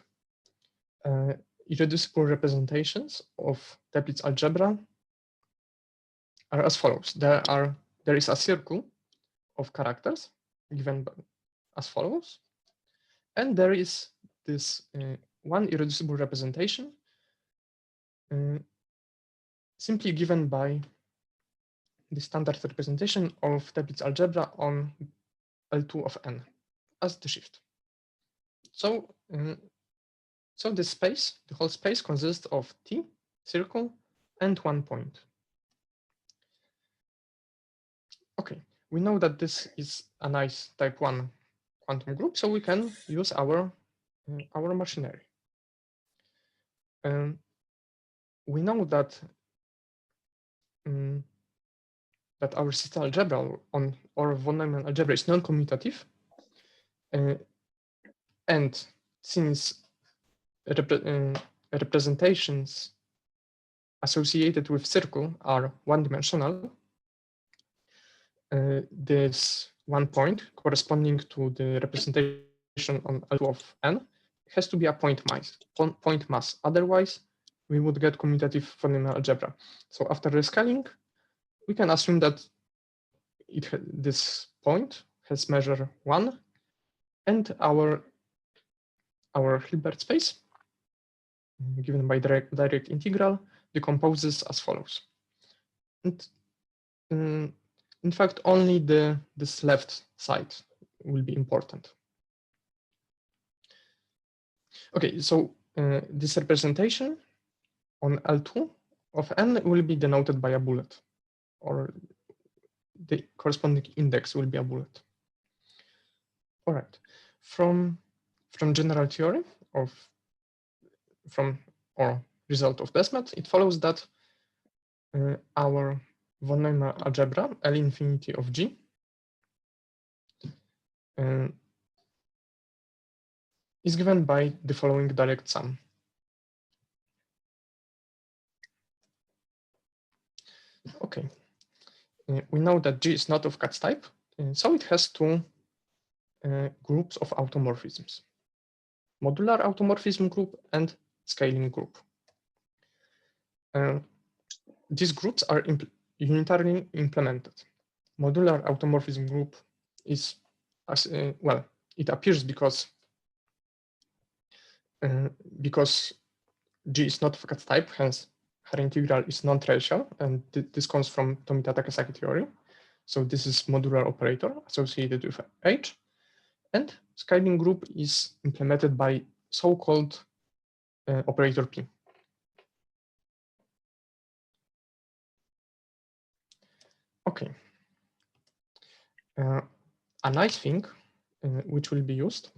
Irreducible representations of Teplitz algebra are as follows. There is a circle of characters given as follows, and there is this one irreducible representation simply given by the standard representation of Teplitz algebra on L2 of n as the shift. So, so this space, the whole space consists of T, circle, and 1 point. Okay, we know that this is a nice type 1 quantum group, so we can use our machinery. We know that that our system algebra or von Neumann algebra is non-commutative, and since representations associated with circle are one-dimensional, this 1 point corresponding to the representation on L2 of n has to be a point mass. Otherwise, we would get commutative polynomial algebra. So after rescaling, we can assume that this point has measure 1, and our Hilbert space, given by direct integral, decomposes as follows. And in fact, only this left side will be important. Okay, so this representation on L2 of n will be denoted by a bullet, or the corresponding index will be a bullet. All right, from general theory or result of Desmet, it follows that our von Neumann algebra L infinity of G is given by the following direct sum. Okay, we know that G is not of Katz type, so it has two groups of automorphisms: modular automorphism group and scaling group. These groups are unitarily implemented. Modular automorphism group is, well, it appears because G is not of Katz type, hence her integral is non-trivial, and this comes from Tomita-Takasaki theory. So this is modular operator associated with H, and scaling group is implemented by so-called operator P. Okay. A nice thing which will be used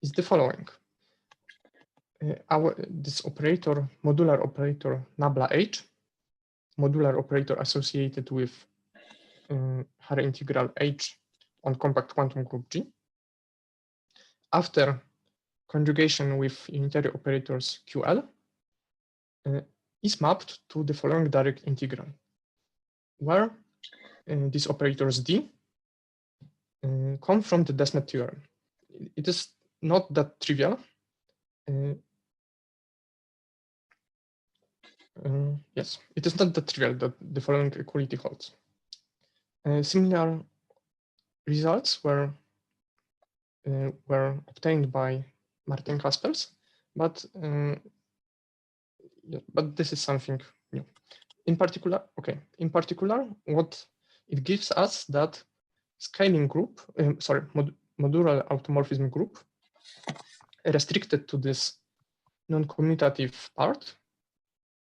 is the following. This operator, modular operator nabla H, modular operator associated with her integral H on compact quantum group G, after conjugation with unitary operators QL, is mapped to the following direct integral, where these operators D come from the Desmet theorem. It is not that trivial. Yes, it is not that trivial that the following equality holds. Similar results were obtained by Martin Kaspers, but this is something new. In particular, what it gives us that scaling group, modular automorphism group, restricted to this non-commutative part,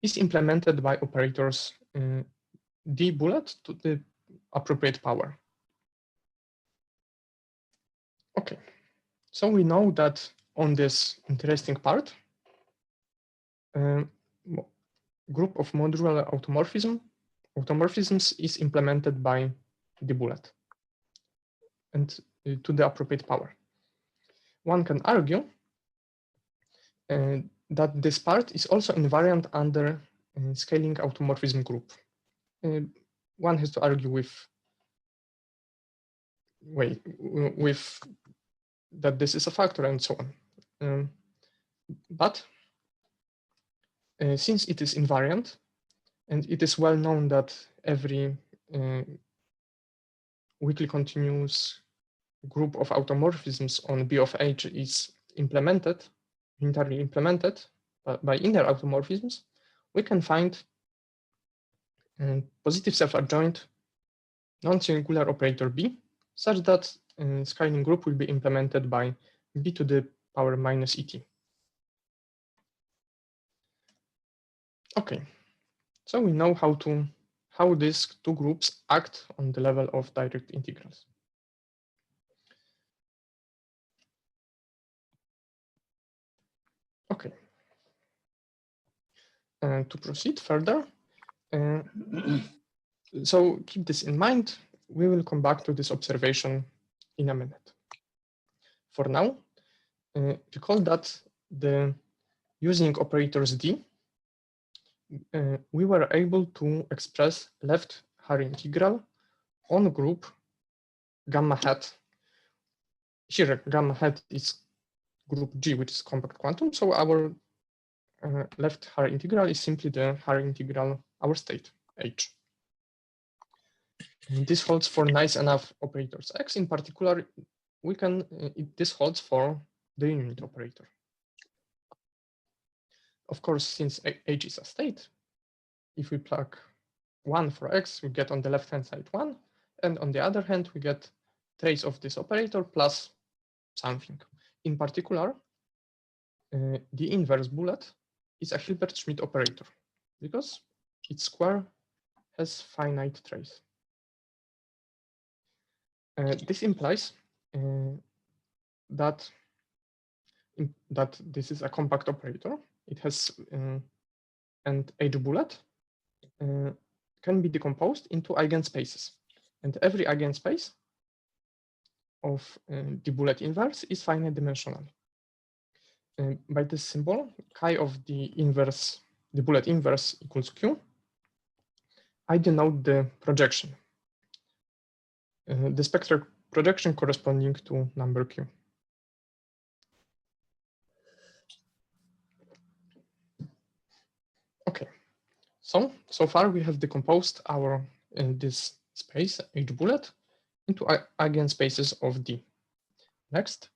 is implemented by operators D bullet to the appropriate power. Okay, so we know that on this interesting part, group of modular automorphisms is implemented by the bullet and to the appropriate power. One can argue that this part is also invariant under scaling automorphism group. One has to argue with that this is a factor and so on. But since it is invariant, and it is well known that every weakly continuous group of automorphisms on B of H is unitarily implemented by inner automorphisms, we can find positive self-adjoint non-singular operator B, such that scaling group will be implemented by B to the power minus ET. Okay, so we know how these two groups act on the level of direct integrals. Okay, to proceed further, so keep this in mind. We will come back to this observation in a minute. For now, recall that using operators D, we were able to express left Hare integral on group gamma hat. Here, gamma hat is group G, which is compact quantum. So our left Hare integral is simply the Hare integral, our state, H. And this holds for nice enough operators X. In particular, we can, this holds for the unit operator. Of course, since H is a state, if we plug 1 for X, we get on the left-hand side 1. And on the other hand, we get trace of this operator plus something. In particular, the inverse bullet is a Hilbert-Schmidt operator because its square has finite trace. This implies that this is a compact operator. It has and H bullet can be decomposed into eigenspaces, and every eigenspace of the bullet inverse is finite dimensional. By this symbol, chi of the inverse, the bullet inverse equals Q, I denote the projection, the spectral projection corresponding to number Q. Okay, so far we have decomposed our this space H bullet into eigenspaces of D. Next,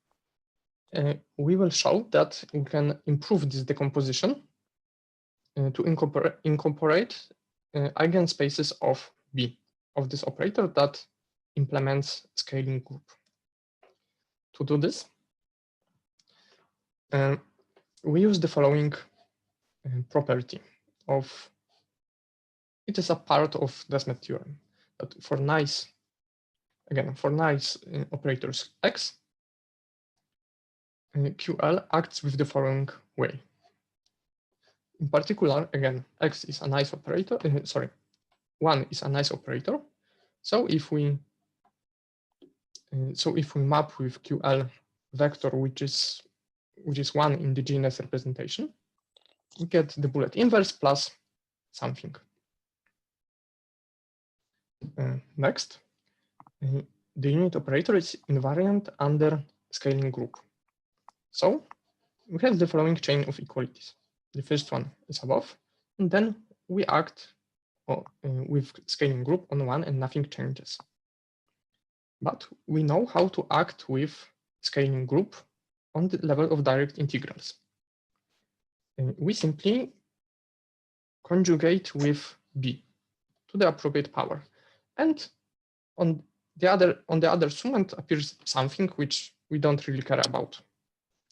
we will show that we can improve this decomposition to incorporate eigenspaces of B, of this operator that implements scaling group. To do this, we use the following property of, it is a part of Desmet theorem, that for nice, again, for nice operators X, QL acts with the following way. In particular, again, X is a nice operator, 1 is a nice operator. So if we map with QL vector, which is 1 in the GNS representation, we get the bullet inverse plus something. Next, the unit operator is invariant under scaling group. So we have the following chain of equalities. The first one is above, and then we act with scaling group on 1 and nothing changes. But we know how to act with scaling group on the level of direct integrals. We simply conjugate with B to the appropriate power. And on the other summand appears something which we don't really care about.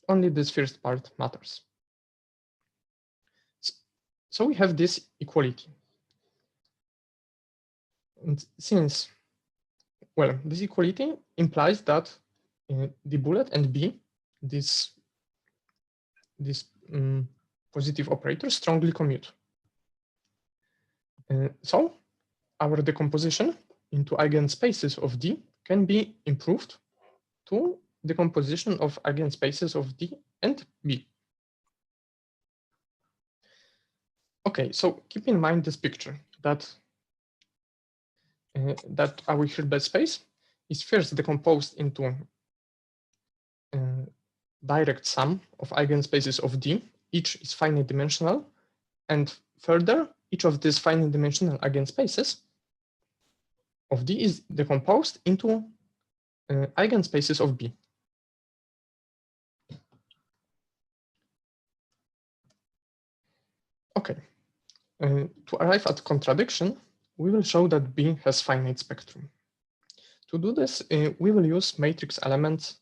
Only this first part matters. So we have this equality. And since, well, this equality implies that the bullet and B, this positive operator, strongly commute. So our decomposition into eigenspaces of D can be improved to the composition of eigenspaces of D and B. Okay, so keep in mind this picture that our Hilbert space is first decomposed into direct sum of eigenspaces of D. Each is finite dimensional, and further, each of these finite dimensional eigenspaces of D is decomposed into eigenspaces of B. Okay, to arrive at contradiction, we will show that B has finite spectrum. To do this, we will use matrix elements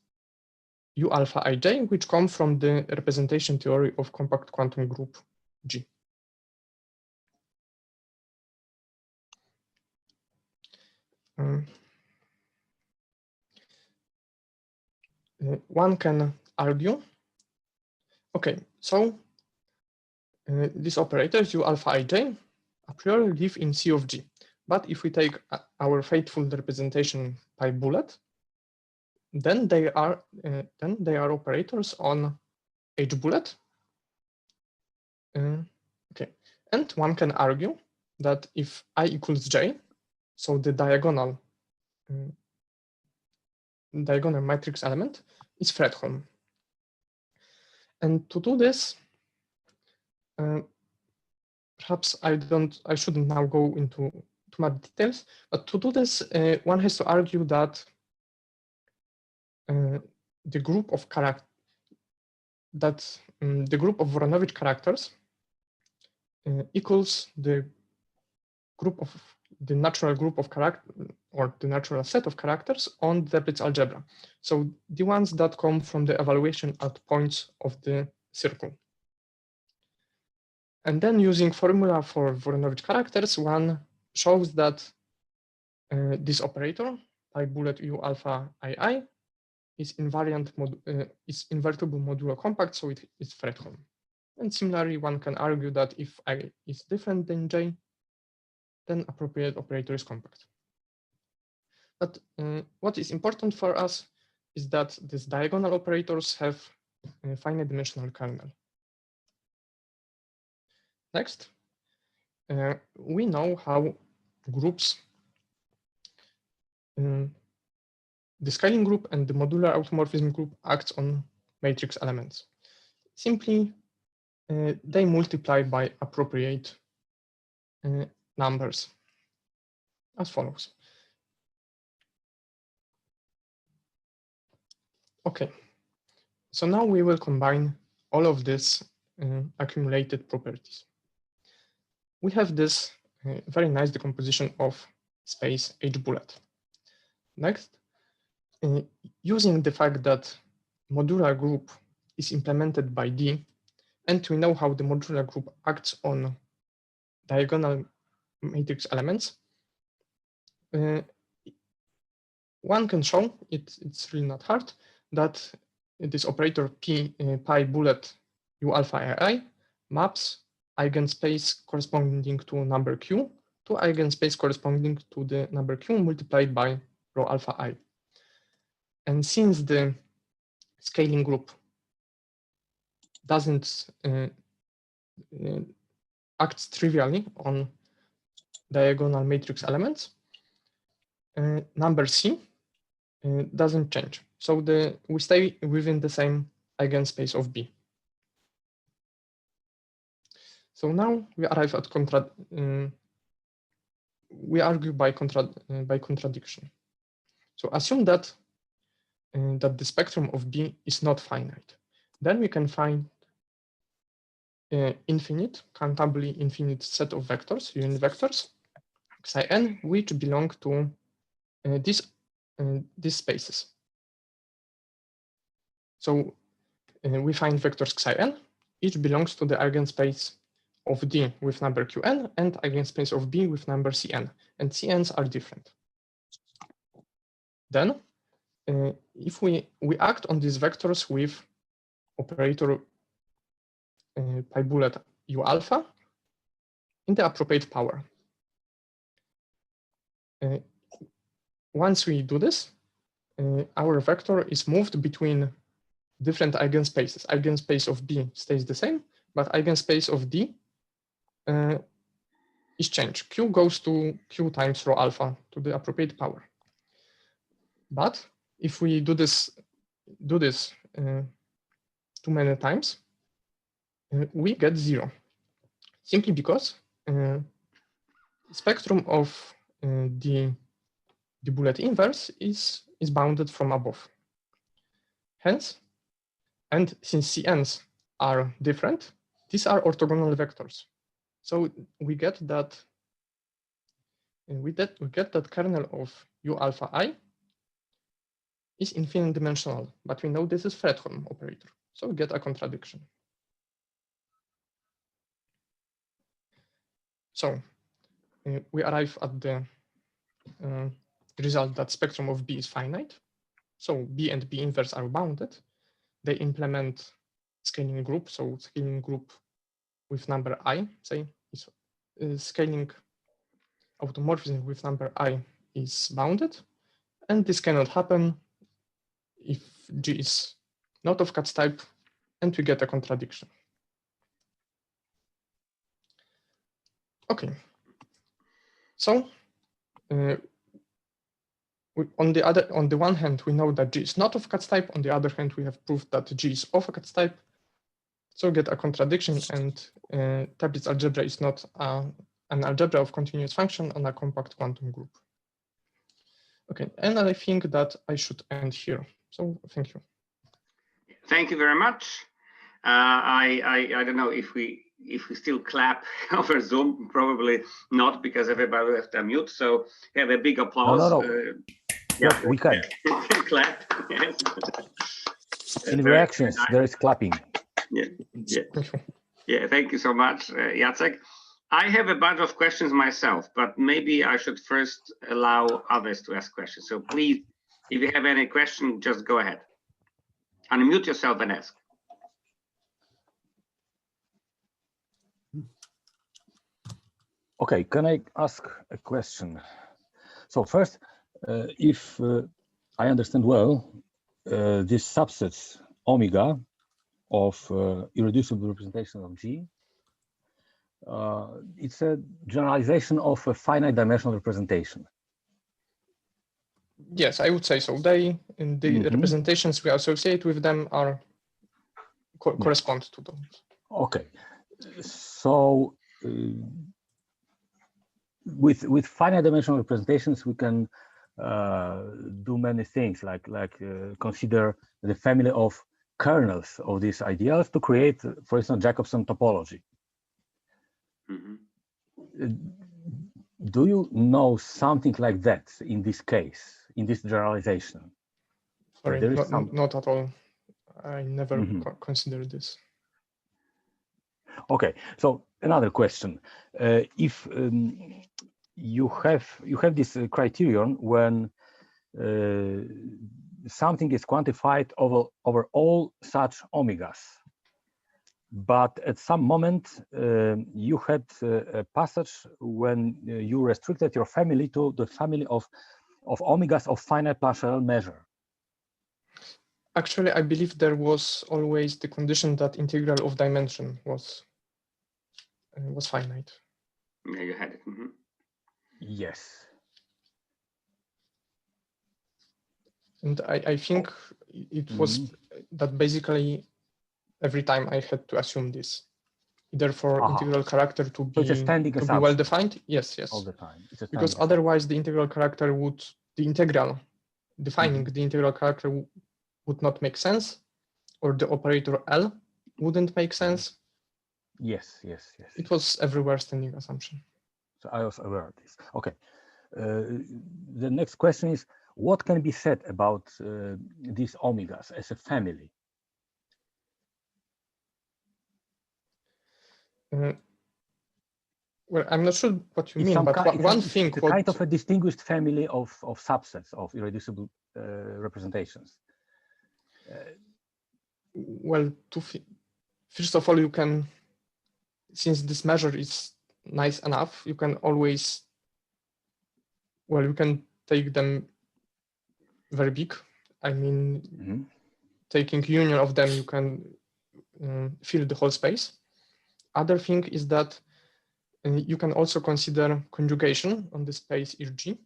U alpha ij, which come from the representation theory of compact quantum group G. One can argue, okay, so these operators U alpha ij a priori live in C of G. But if we take our faithful representation by bullet, then they are operators on H bullet. Okay, And one can argue that if I equals j, so the diagonal matrix element is Fredholm. And to do this, perhaps I shouldn't now go into too much details, but to do this, one has to argue that the group of Voronowicz characters equals the natural group of characters, or the natural set of characters on the Teplitz algebra. So the ones that come from the evaluation at points of the circle. And then using formula for Voronowicz characters, one shows that this operator, pi bullet u alpha ii, is invertible modulo compact, so it is Fredholm. And similarly, one can argue that if I is different than j, then appropriate operator is compact. But what is important for us is that these diagonal operators have a finite dimensional kernel. Next, we know how groups, the scaling group and the modular automorphism group acts on matrix elements. Simply, they multiply by appropriate numbers as follows. Okay, so now we will combine all of these accumulated properties. We have this very nice decomposition of space H bullet. Next, using the fact that modular group is implemented by D, and we know how the modular group acts on diagonal matrix elements, one can show, it's really not hard, that this operator pi bullet u alpha ii maps eigenspace corresponding to number q to eigenspace corresponding to the number q multiplied by rho alpha I. And since the scaling group doesn't act trivially on diagonal matrix elements, number c doesn't change. So we stay within the same eigenspace of B. So now we arrive at we argue by contradiction. So assume that the spectrum of B is not finite. Then we can find infinite, countably infinite set of vectors, unit vectors, xi n, which belong to these spaces. So we find vectors xi n, each belongs to the eigenspace of D with number qn and eigenspace of B with number cn, and cn's are different. Then, if we act on these vectors with operator pi bullet u alpha in the appropriate power. Once we do this, our vector is moved between different eigenspaces. Eigenspace of B stays the same, but eigenspace of D is changed. Q goes to Q times rho alpha to the appropriate power. But if we do this too many times, we get 0, simply because spectrum of the bullet inverse is bounded from above. Hence, and since CNs are different, these are orthogonal vectors. So we get that kernel of u alpha I is infinite dimensional, but we know this is Fredholm operator. So we get a contradiction. So we arrive at the result that spectrum of B is finite. So B and B inverse are bounded. They implement scaling group. So scaling group with number I, say, is scaling automorphism with number I is bounded. And this cannot happen if G is not of Katz type, and we get a contradiction. Okay. So on the one hand, we know that G is not of Katz type. On the other hand, we have proved that G is of a Katz type. So we get a contradiction, and Table's algebra is not an algebra of continuous function on a compact quantum group. Okay, and I think that I should end here. So thank you. Thank you very much. I don't know if we still clap over Zoom. Probably not, because everybody will have to unmute. So have a big applause. No. Yeah, yes, we can. Clap. Yes. In reactions, there is clapping. Yeah. Thank you so much, Jacek. I have a bunch of questions myself, but maybe I should first allow others to ask questions. So please, if you have any question, just go ahead. Unmute yourself and ask. Okay, can I ask a question? So first, if I understand well, this subsets omega of irreducible representation of G, it's a generalization of a finite dimensional representation. Yes, I would say so. The representations we associate with them are correspond to those. Okay, so with finite dimensional representations, we can do many things, like consider the family of kernels of these ideals to create, for instance, Jacobson topology. Do you know something like that in this case, in this generalization? Sorry, not at all. I never considered this. Okay, so another question: if you have this criterion when something is quantified over all such omegas, but at some moment you had a passage when you restricted your family to the family of omegas of finite partial measure. Actually, I believe there was always the condition that integral of dimension was finite. Yeah, you had it. Yes. And I think it was that basically every time I had to assume this, either for integral character to be well defined. Yes. All the time. Because otherwise the integral character defining the integral character would not make sense, or the operator L wouldn't make sense. Yes. It was everywhere standing assumption. So I was aware of this. Okay. The next question is, what can be said about these omegas as a family? Well, I'm not sure what you mean, but one thing. It's kind of a distinguished family of subsets of irreducible representations. Well, first of all, you can, since this measure is nice enough, you can always, well, you can take them very big. I mean, taking union of them, you can fill the whole space. Other thing is that you can also consider conjugation on the space G.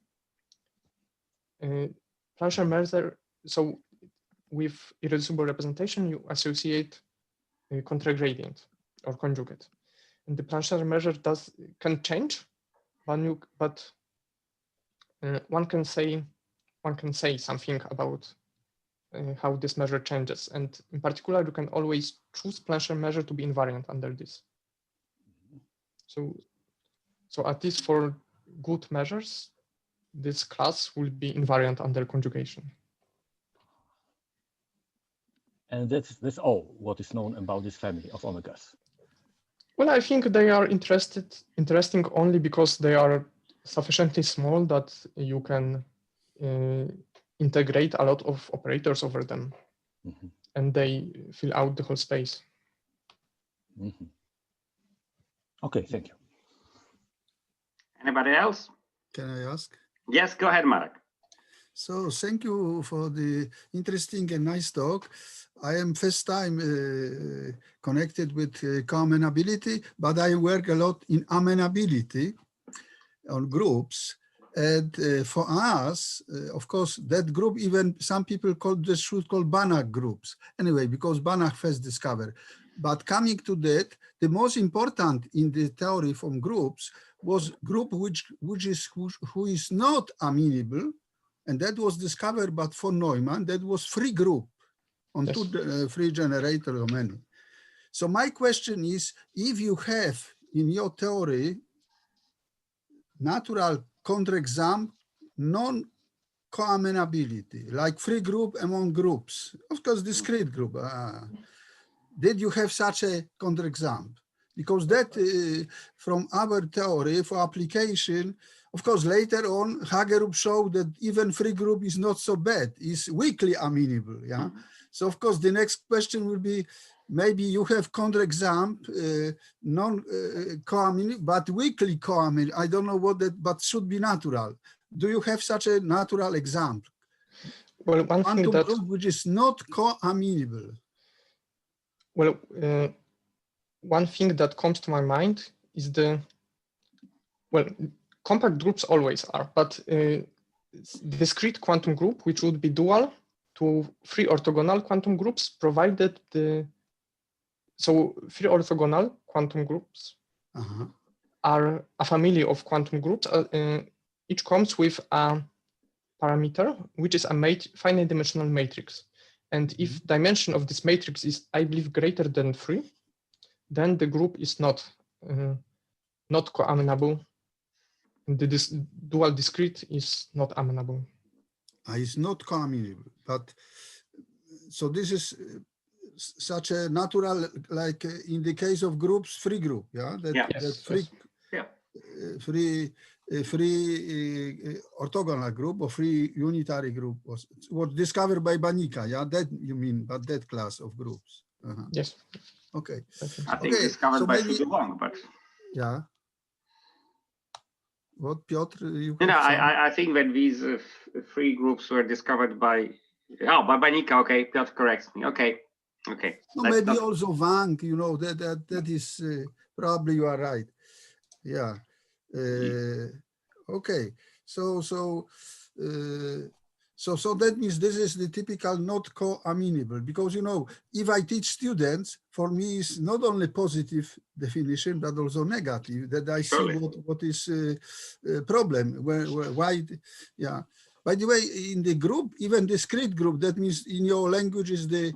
Plancher measure, so with irreducible representation, you associate a contragradient or conjugate. And the Plancher measure can change, but one can say something about how this measure changes. And in particular, you can always choose Plancher measure to be invariant under this. So at least for good measures, this class will be invariant under conjugation. And that's all what is known about this family of omegas. Well, I think they are interesting only because they are sufficiently small that you can integrate a lot of operators over them, and they fill out the whole space. Okay, thank you. Anybody else? Can I ask? Yes, go ahead, Marek. So thank you for the interesting and nice talk. I am first time connected with Coamenability, but I work a lot in amenability on groups. And for us, of course, that group, even some people should call Banach groups. Anyway, because Banach first discovered. But coming to that, the most important in the theory from groups was group who is not amenable. And that was discovered, but for Neumann, that was free group on two free generator or many. So my question is, if you have in your theory natural counterexample, non-coamenability, like free group among groups, of course, discrete group, did you have such a counterexample? Because that from our theory for application, of course, later on, Hagerup showed that even free group is not so bad, it's weakly amenable, yeah? So of course, the next question will be, maybe you have counterexample, non-coamenable, but weakly coamenable. I don't know what that, but should be natural. Do you have such a natural example? Well, one thing Quantum that group which is not coamenable. well, one thing that comes to my mind is compact groups always are, but discrete quantum group, which would be dual to three orthogonal quantum groups, provided so three orthogonal quantum groups are a family of quantum groups. Each comes with a parameter, which is a finite dimensional matrix. And if dimension of this matrix is, I believe, greater than 3, then the group is not coamenable. The dual discrete is not amenable. It's not coamenable, but so this is such a natural, like in the case of groups, free group, yeah? Free orthogonal group or free unitary group was discovered by Banica, yeah? That you mean, but that class of groups. Yes. Okay. I think discovered so by Wang, but yeah. What, Piotr? I think that these three groups were discovered by Banica. Okay, Piotr corrects me. Okay. No, maybe also Wang. You know that is probably you are right. Yeah. Okay. So that means this is the typical not coamenable, because if I teach students, for me it's not only positive definition but also negative, that I see what is problem why. Yeah. By the way, in the group, even discrete group, that means in your language is the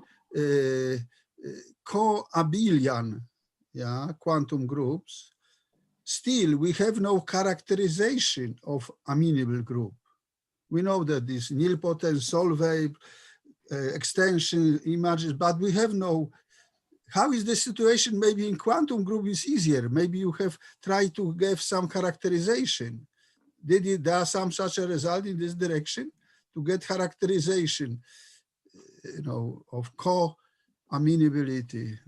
co-abelian, yeah, quantum groups. Still, we have no characterization of amenable group. We know that this nilpotent, solvable, extension images, but we have no. How is the situation? Maybe in quantum group is easier. Maybe you have tried to give some characterization. There some such a result in this direction to get characterization, of co-amenability,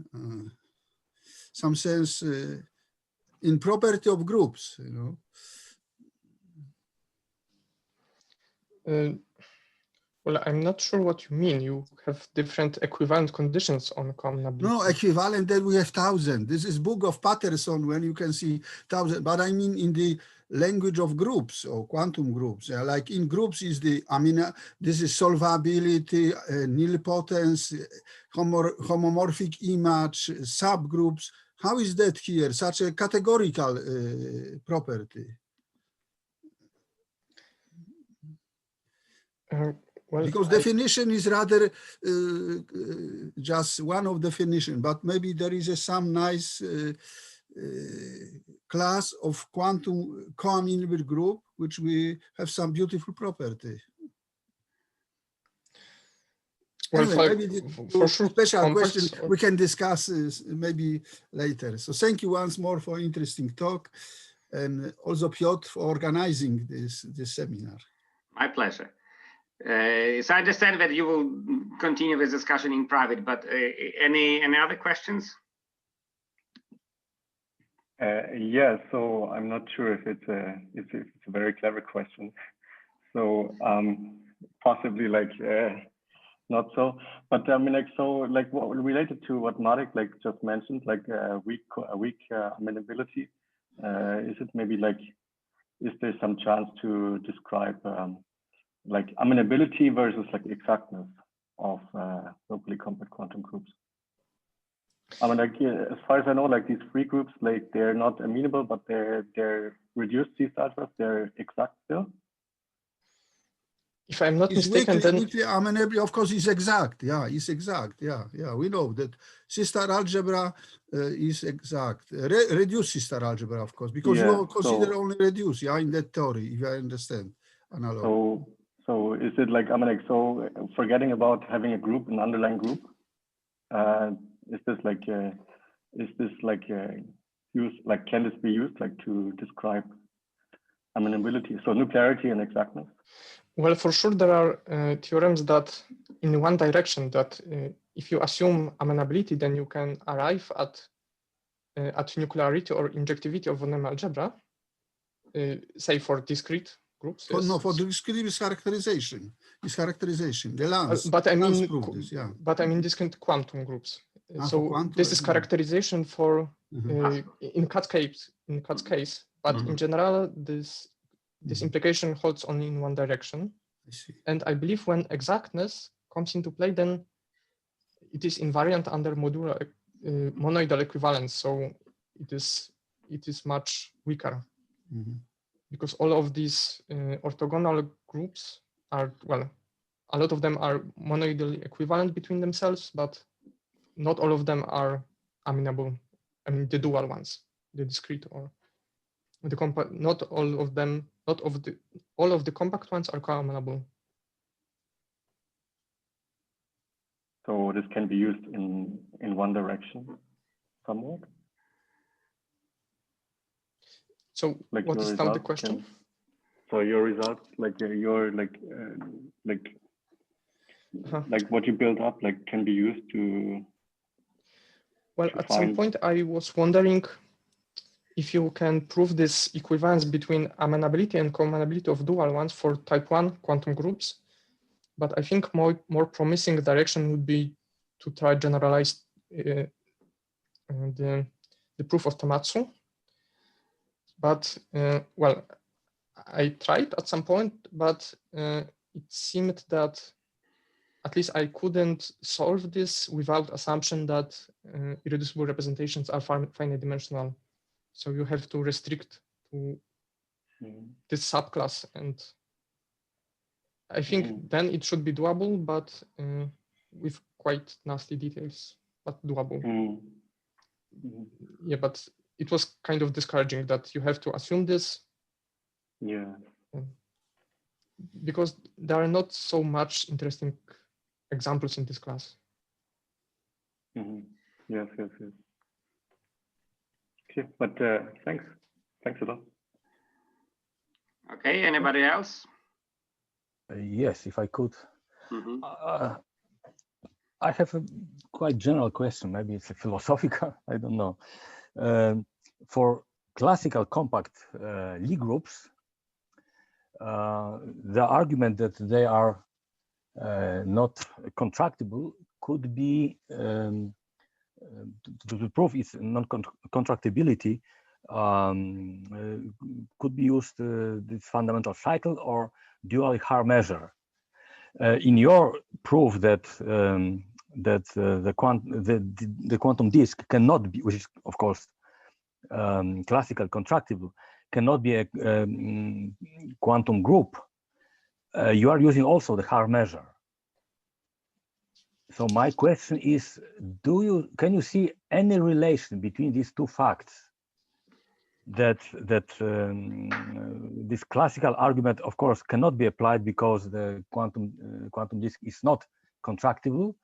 some sense in property of groups, Well, I'm not sure what you mean. You have different equivalent conditions on coamenability. No, equivalent, that we have 1,000. This is book of Patterson when you can see 1,000, but I mean in the language of groups or quantum groups. Like in groups is this is solvability, nilpotence, homomorphic image, subgroups. How is that here? Such a categorical property. Well, because definition is rather just one of definition, but maybe there is some nice class of quantum coamenable group, which we have some beautiful property. Well, anyway, maybe for sure, special question we can discuss maybe later. So thank you once more for interesting talk, and also Piotr for organizing this seminar. My pleasure. So I understand that you will continue this discussion in private, but any other questions? Yeah, so I'm not sure if it's a very clever question. So possibly like not so. But I mean, like, so like what related to what Marek like just mentioned, like weak amenability. Is it maybe like, is there some chance to describe like amenability versus like exactness of locally compact quantum groups? I mean, like, as far as I know, like these free groups, like they're not amenable, but they're reduced C-star algebras, they're exact still. If I'm not It's mistaken, then weakly amenable, of course, is exact. Yeah, it's exact. Yeah, yeah, we know that C-star algebra is exact. Reduced C-star algebra, of course, because Yeah, you consider so, only reduce. Yeah, in that theory, if I understand. Analog. So is it like, I mean, like, so forgetting about having a group, an underlying group, is this like used, like, can this be used like to describe amenability? So nuclearity and exactness? well, for sure, there are theorems that in one direction that if you assume amenability, then you can arrive at nuclearity or injectivity of von Neumann algebra, say for discrete groups. Yes. No, for discrete is characterization. It's characterization. The Lance. But I mean, proved this, yeah. but I mean discrete quantum groups. So quantum, this is characterization for Mhm. in Katz's case. But in general, this implication holds only in one direction. I see. And I believe when exactness comes into play, then it is invariant under modular monoidal equivalence. So it is much weaker because all of these orthogonal groups are, well, a lot of them are monoidally equivalent between themselves, but not all of them are amenable. I mean, the dual ones, the discrete or the compact. Not all of them. All of the compact ones are co-amenable. So this can be used in one direction somewhat? So like what is now the question? So your results, like like what you build up, like can be used to. Well, at some point I was wondering if you can prove this equivalence between amenability and co-amenability of dual ones for type 1 quantum groups. But I think more promising direction would be to try generalize the proof of Tamatsu. But well, I tried at some point, but it seemed that at least I couldn't solve this without assumption that irreducible representations are finite dimensional. So you have to restrict to this subclass, and I think then it should be doable, but with quite nasty details, but doable. Yeah, but it was kind of discouraging that you have to assume this. Yeah. Because there are not so much interesting examples in this class. Yes. Okay, but thanks a lot. Okay, anybody else? Yes, if I could. I have a quite general question. Maybe it's a philosophical, I don't know. For classical compact Lie groups, the argument that they are not contractible could be, to prove its non-contractibility, could be used this fundamental cycle or dual Haar measure. In your proof that the quantum disk cannot be, which is of course classical contractible, cannot be a quantum group, you are using also the Haar measure. So my question is, can you see any relation between these two facts? That this classical argument, of course, cannot be applied because the quantum disk is not contractible.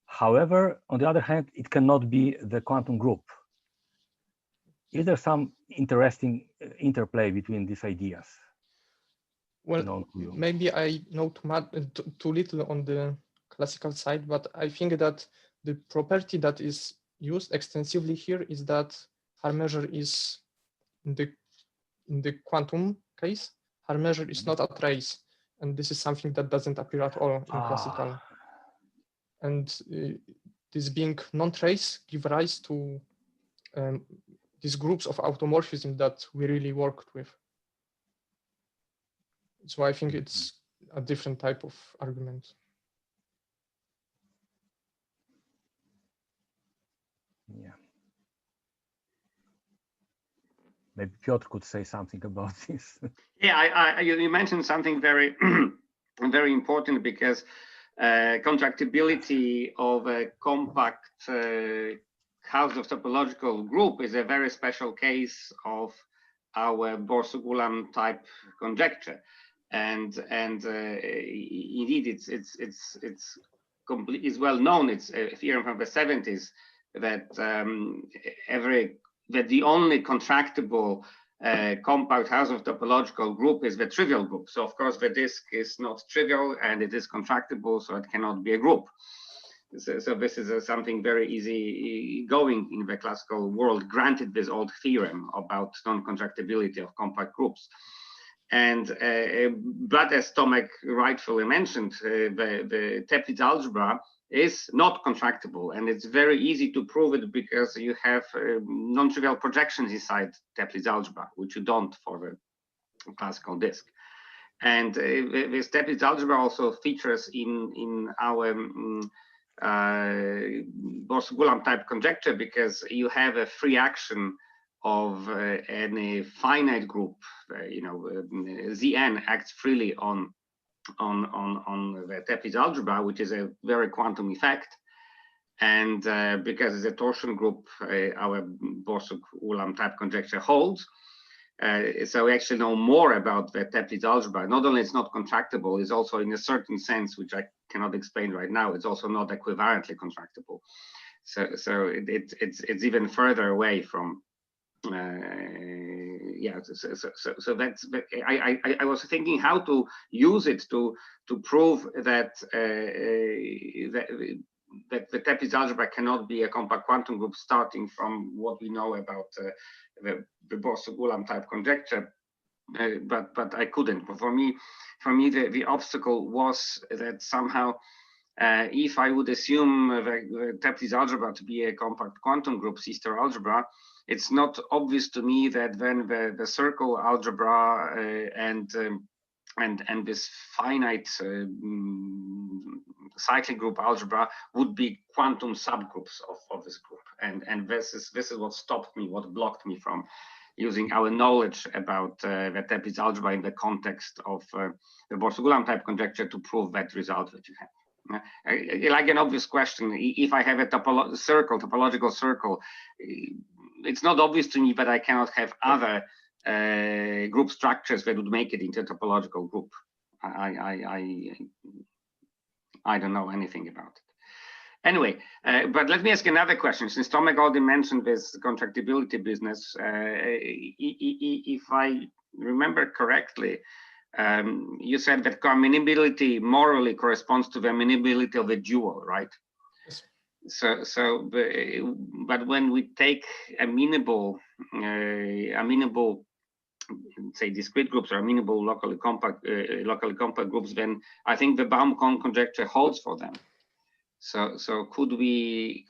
However, on the other hand, it cannot be the quantum group. Is there some interesting interplay between these ideas? Well, maybe I know too little on the classical side, but I think that the property that is used extensively here is that Haar measure is in the quantum case, Haar measure is not a trace. And this is something that doesn't appear at all in classical. And this being non-trace give rise to these groups of automorphism that we really worked with. So I think it's a different type of argument. Yeah. Maybe Piotr could say something about this. Yeah, you mentioned something very, very important, because contractibility of a compact Hausdorff topological group is a very special case of our Borsuk-Ulam type conjecture, and indeed it's well known. It's a theorem from the 70s that that the only contractible compact Hausdorff topological group is the trivial group. So of course the disk is not trivial and it is contractible, so it cannot be a group. So this is something very easy going in the classical world, granted this old theorem about non-contractibility of compact groups. And but as Tomek rightfully mentioned, the Teplitz algebra is not contractible, and it's very easy to prove it because you have non-trivial projections inside Teplitz algebra, which you don't for the classical disk. And this Teplitz algebra also features in our Borsuk-Ulam type conjecture, because you have a free action of any finite group. Zn acts freely on the Teplitz algebra, which is a very quantum effect. And because it's a torsion group, our Borsuk-Ulam type conjecture holds. So we actually know more about the Teplitz algebra. Not only it's not contractible, it's also in a certain sense, which I cannot explain right now, it's also not equivalently contractible. So it's even further away from. Yeah, so that's. I was thinking how to use it to prove that that the Teplitz algebra cannot be a compact quantum group, starting from what we know about the Borsuk-Ulam type conjecture, but I couldn't. But for me, the obstacle was that somehow, if I would assume the Teplitz algebra to be a compact quantum group, C-star algebra, it's not obvious to me that then the circle algebra and this finite cyclic group algebra would be quantum subgroups of this group, and this is what stopped me, what blocked me from using our knowledge about the Teplitz algebra in the context of the Borsuk-Ulam type conjecture to prove that result that you have. Like an obvious question, if I have a topological circle, it's not obvious to me that I cannot have other group structures that would make it into a topological group. I don't know anything about it. Anyway, but let me ask another question. Since Tomek already mentioned this contractibility business, if I remember correctly, you said that coamenability morally corresponds to the amenability of a dual, right? Yes. So, but when we take amenable, say discrete groups or amenable locally compact groups, then I think the Baum-Kohn conjecture holds for them. So could we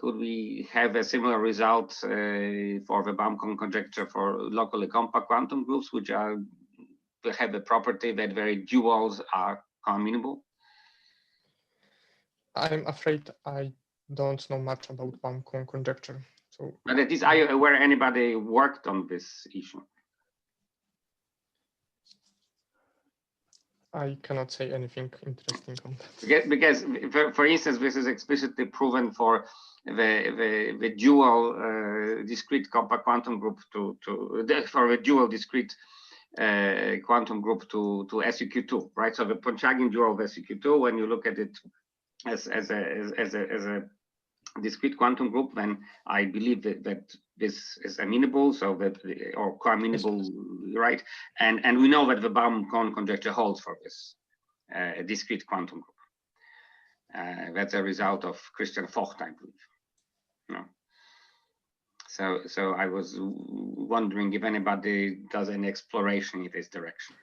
have a similar result for the Baum-Kohn conjecture for locally compact quantum groups, which have the property that their duals are coamenable? I'm afraid I don't know much about Baum-Kohn conjecture. So, but at least, are you aware anybody worked on this issue? I cannot say anything interesting on that. Because for instance, this is explicitly proven for the dual discrete compact quantum group for the dual discrete quantum group to SUQ2, right? So the Pontryagin dual of SUQ2, when you look at it as a discrete quantum group, then I believe that this is amenable, so that or coamenable, right? And we know that the Baum-Kohn conjecture holds for this discrete quantum group. That's a result of Christian Vogt, I believe. No. So I was wondering if anybody does any exploration in this direction.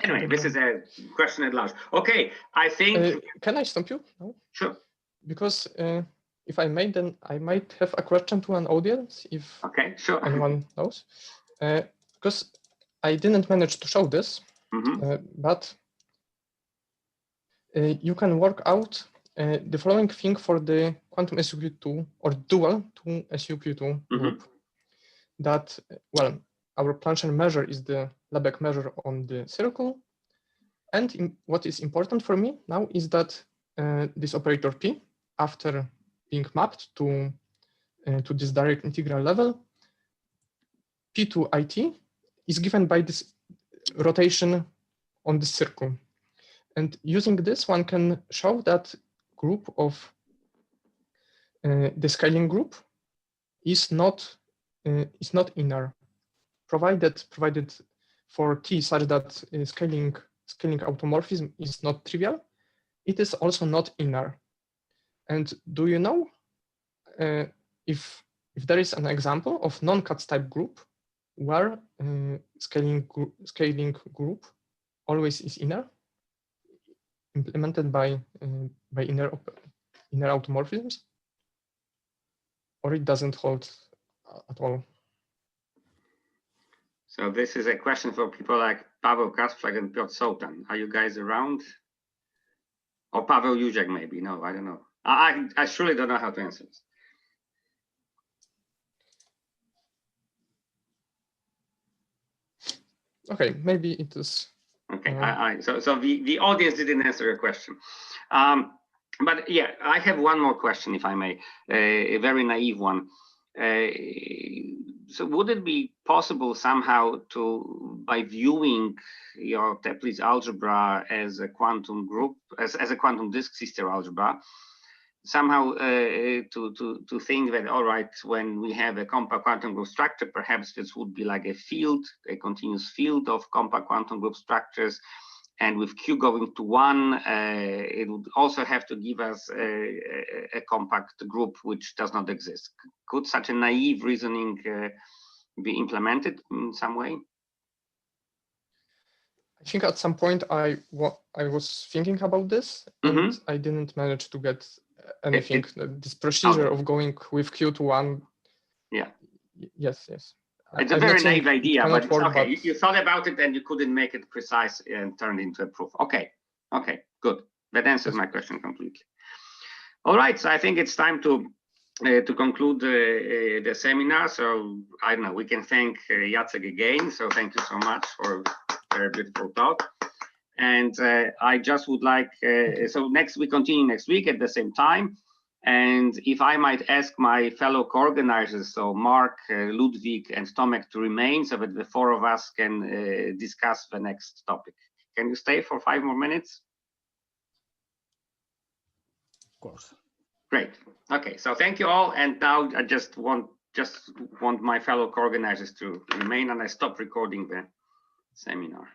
Anyway, this is a question at large. Okay, I think. Can I stop you? No? Sure. Because if I may, then I might have a question to an audience, if okay, sure. anyone knows. Because I didn't manage to show this, but you can work out the following thing for the quantum SUP2 or dual to SUP2 group. That, well, our Plancher measure is the Lebesgue measure on the circle. And what is important for me now is that this operator P, after being mapped to this direct integral level, P to IT is given by this rotation on the circle. And using this, one can show that group of the scaling group is not inner, provided for T such that scaling automorphism is not trivial. It is also not inner. And do you know if there is an example of non-Katz type group where scaling group always is inner, implemented by inner automorphisms, or it doesn't hold at all? So this is a question for people like Paweł Kasprzyk and Piotr Sołtan. Are you guys around? Or Paweł Józek maybe? No, I don't know. I surely don't know how to answer this. Okay, maybe it is. Okay, so the audience didn't answer your question. But yeah, I have one more question, if I may, a very naive one. So would it be possible somehow to, by viewing your Teplitz algebra as a quantum group, as a quantum disk sister algebra, somehow to think that, all right, when we have a compact quantum group structure, perhaps this would be like a field, a continuous field of compact quantum group structures. And with Q going to 1, it would also have to give us a compact group which does not exist. Could such a naive reasoning be implemented in some way? I think at some point I was thinking about this, and I didn't manage to get anything. This procedure of going with Q to 1. Yeah. Yes. It's a very naive idea, but okay. You thought about it and you couldn't make it precise and turn it into a proof. Okay, good. That answers my question completely. All right, so I think it's time to conclude the seminar. So I don't know, we can thank Jacek again. So thank you so much for a very beautiful talk. And I just would like, so we continue next week at the same time. And if I might ask my fellow co-organizers, so Mark, Ludwig, and Tomek to remain so that the 4 of us can discuss the next topic. Can you stay for 5 more minutes? Of course. Great. Okay, so thank you all. And now I just want my fellow co-organizers to remain, and I stop recording the seminar.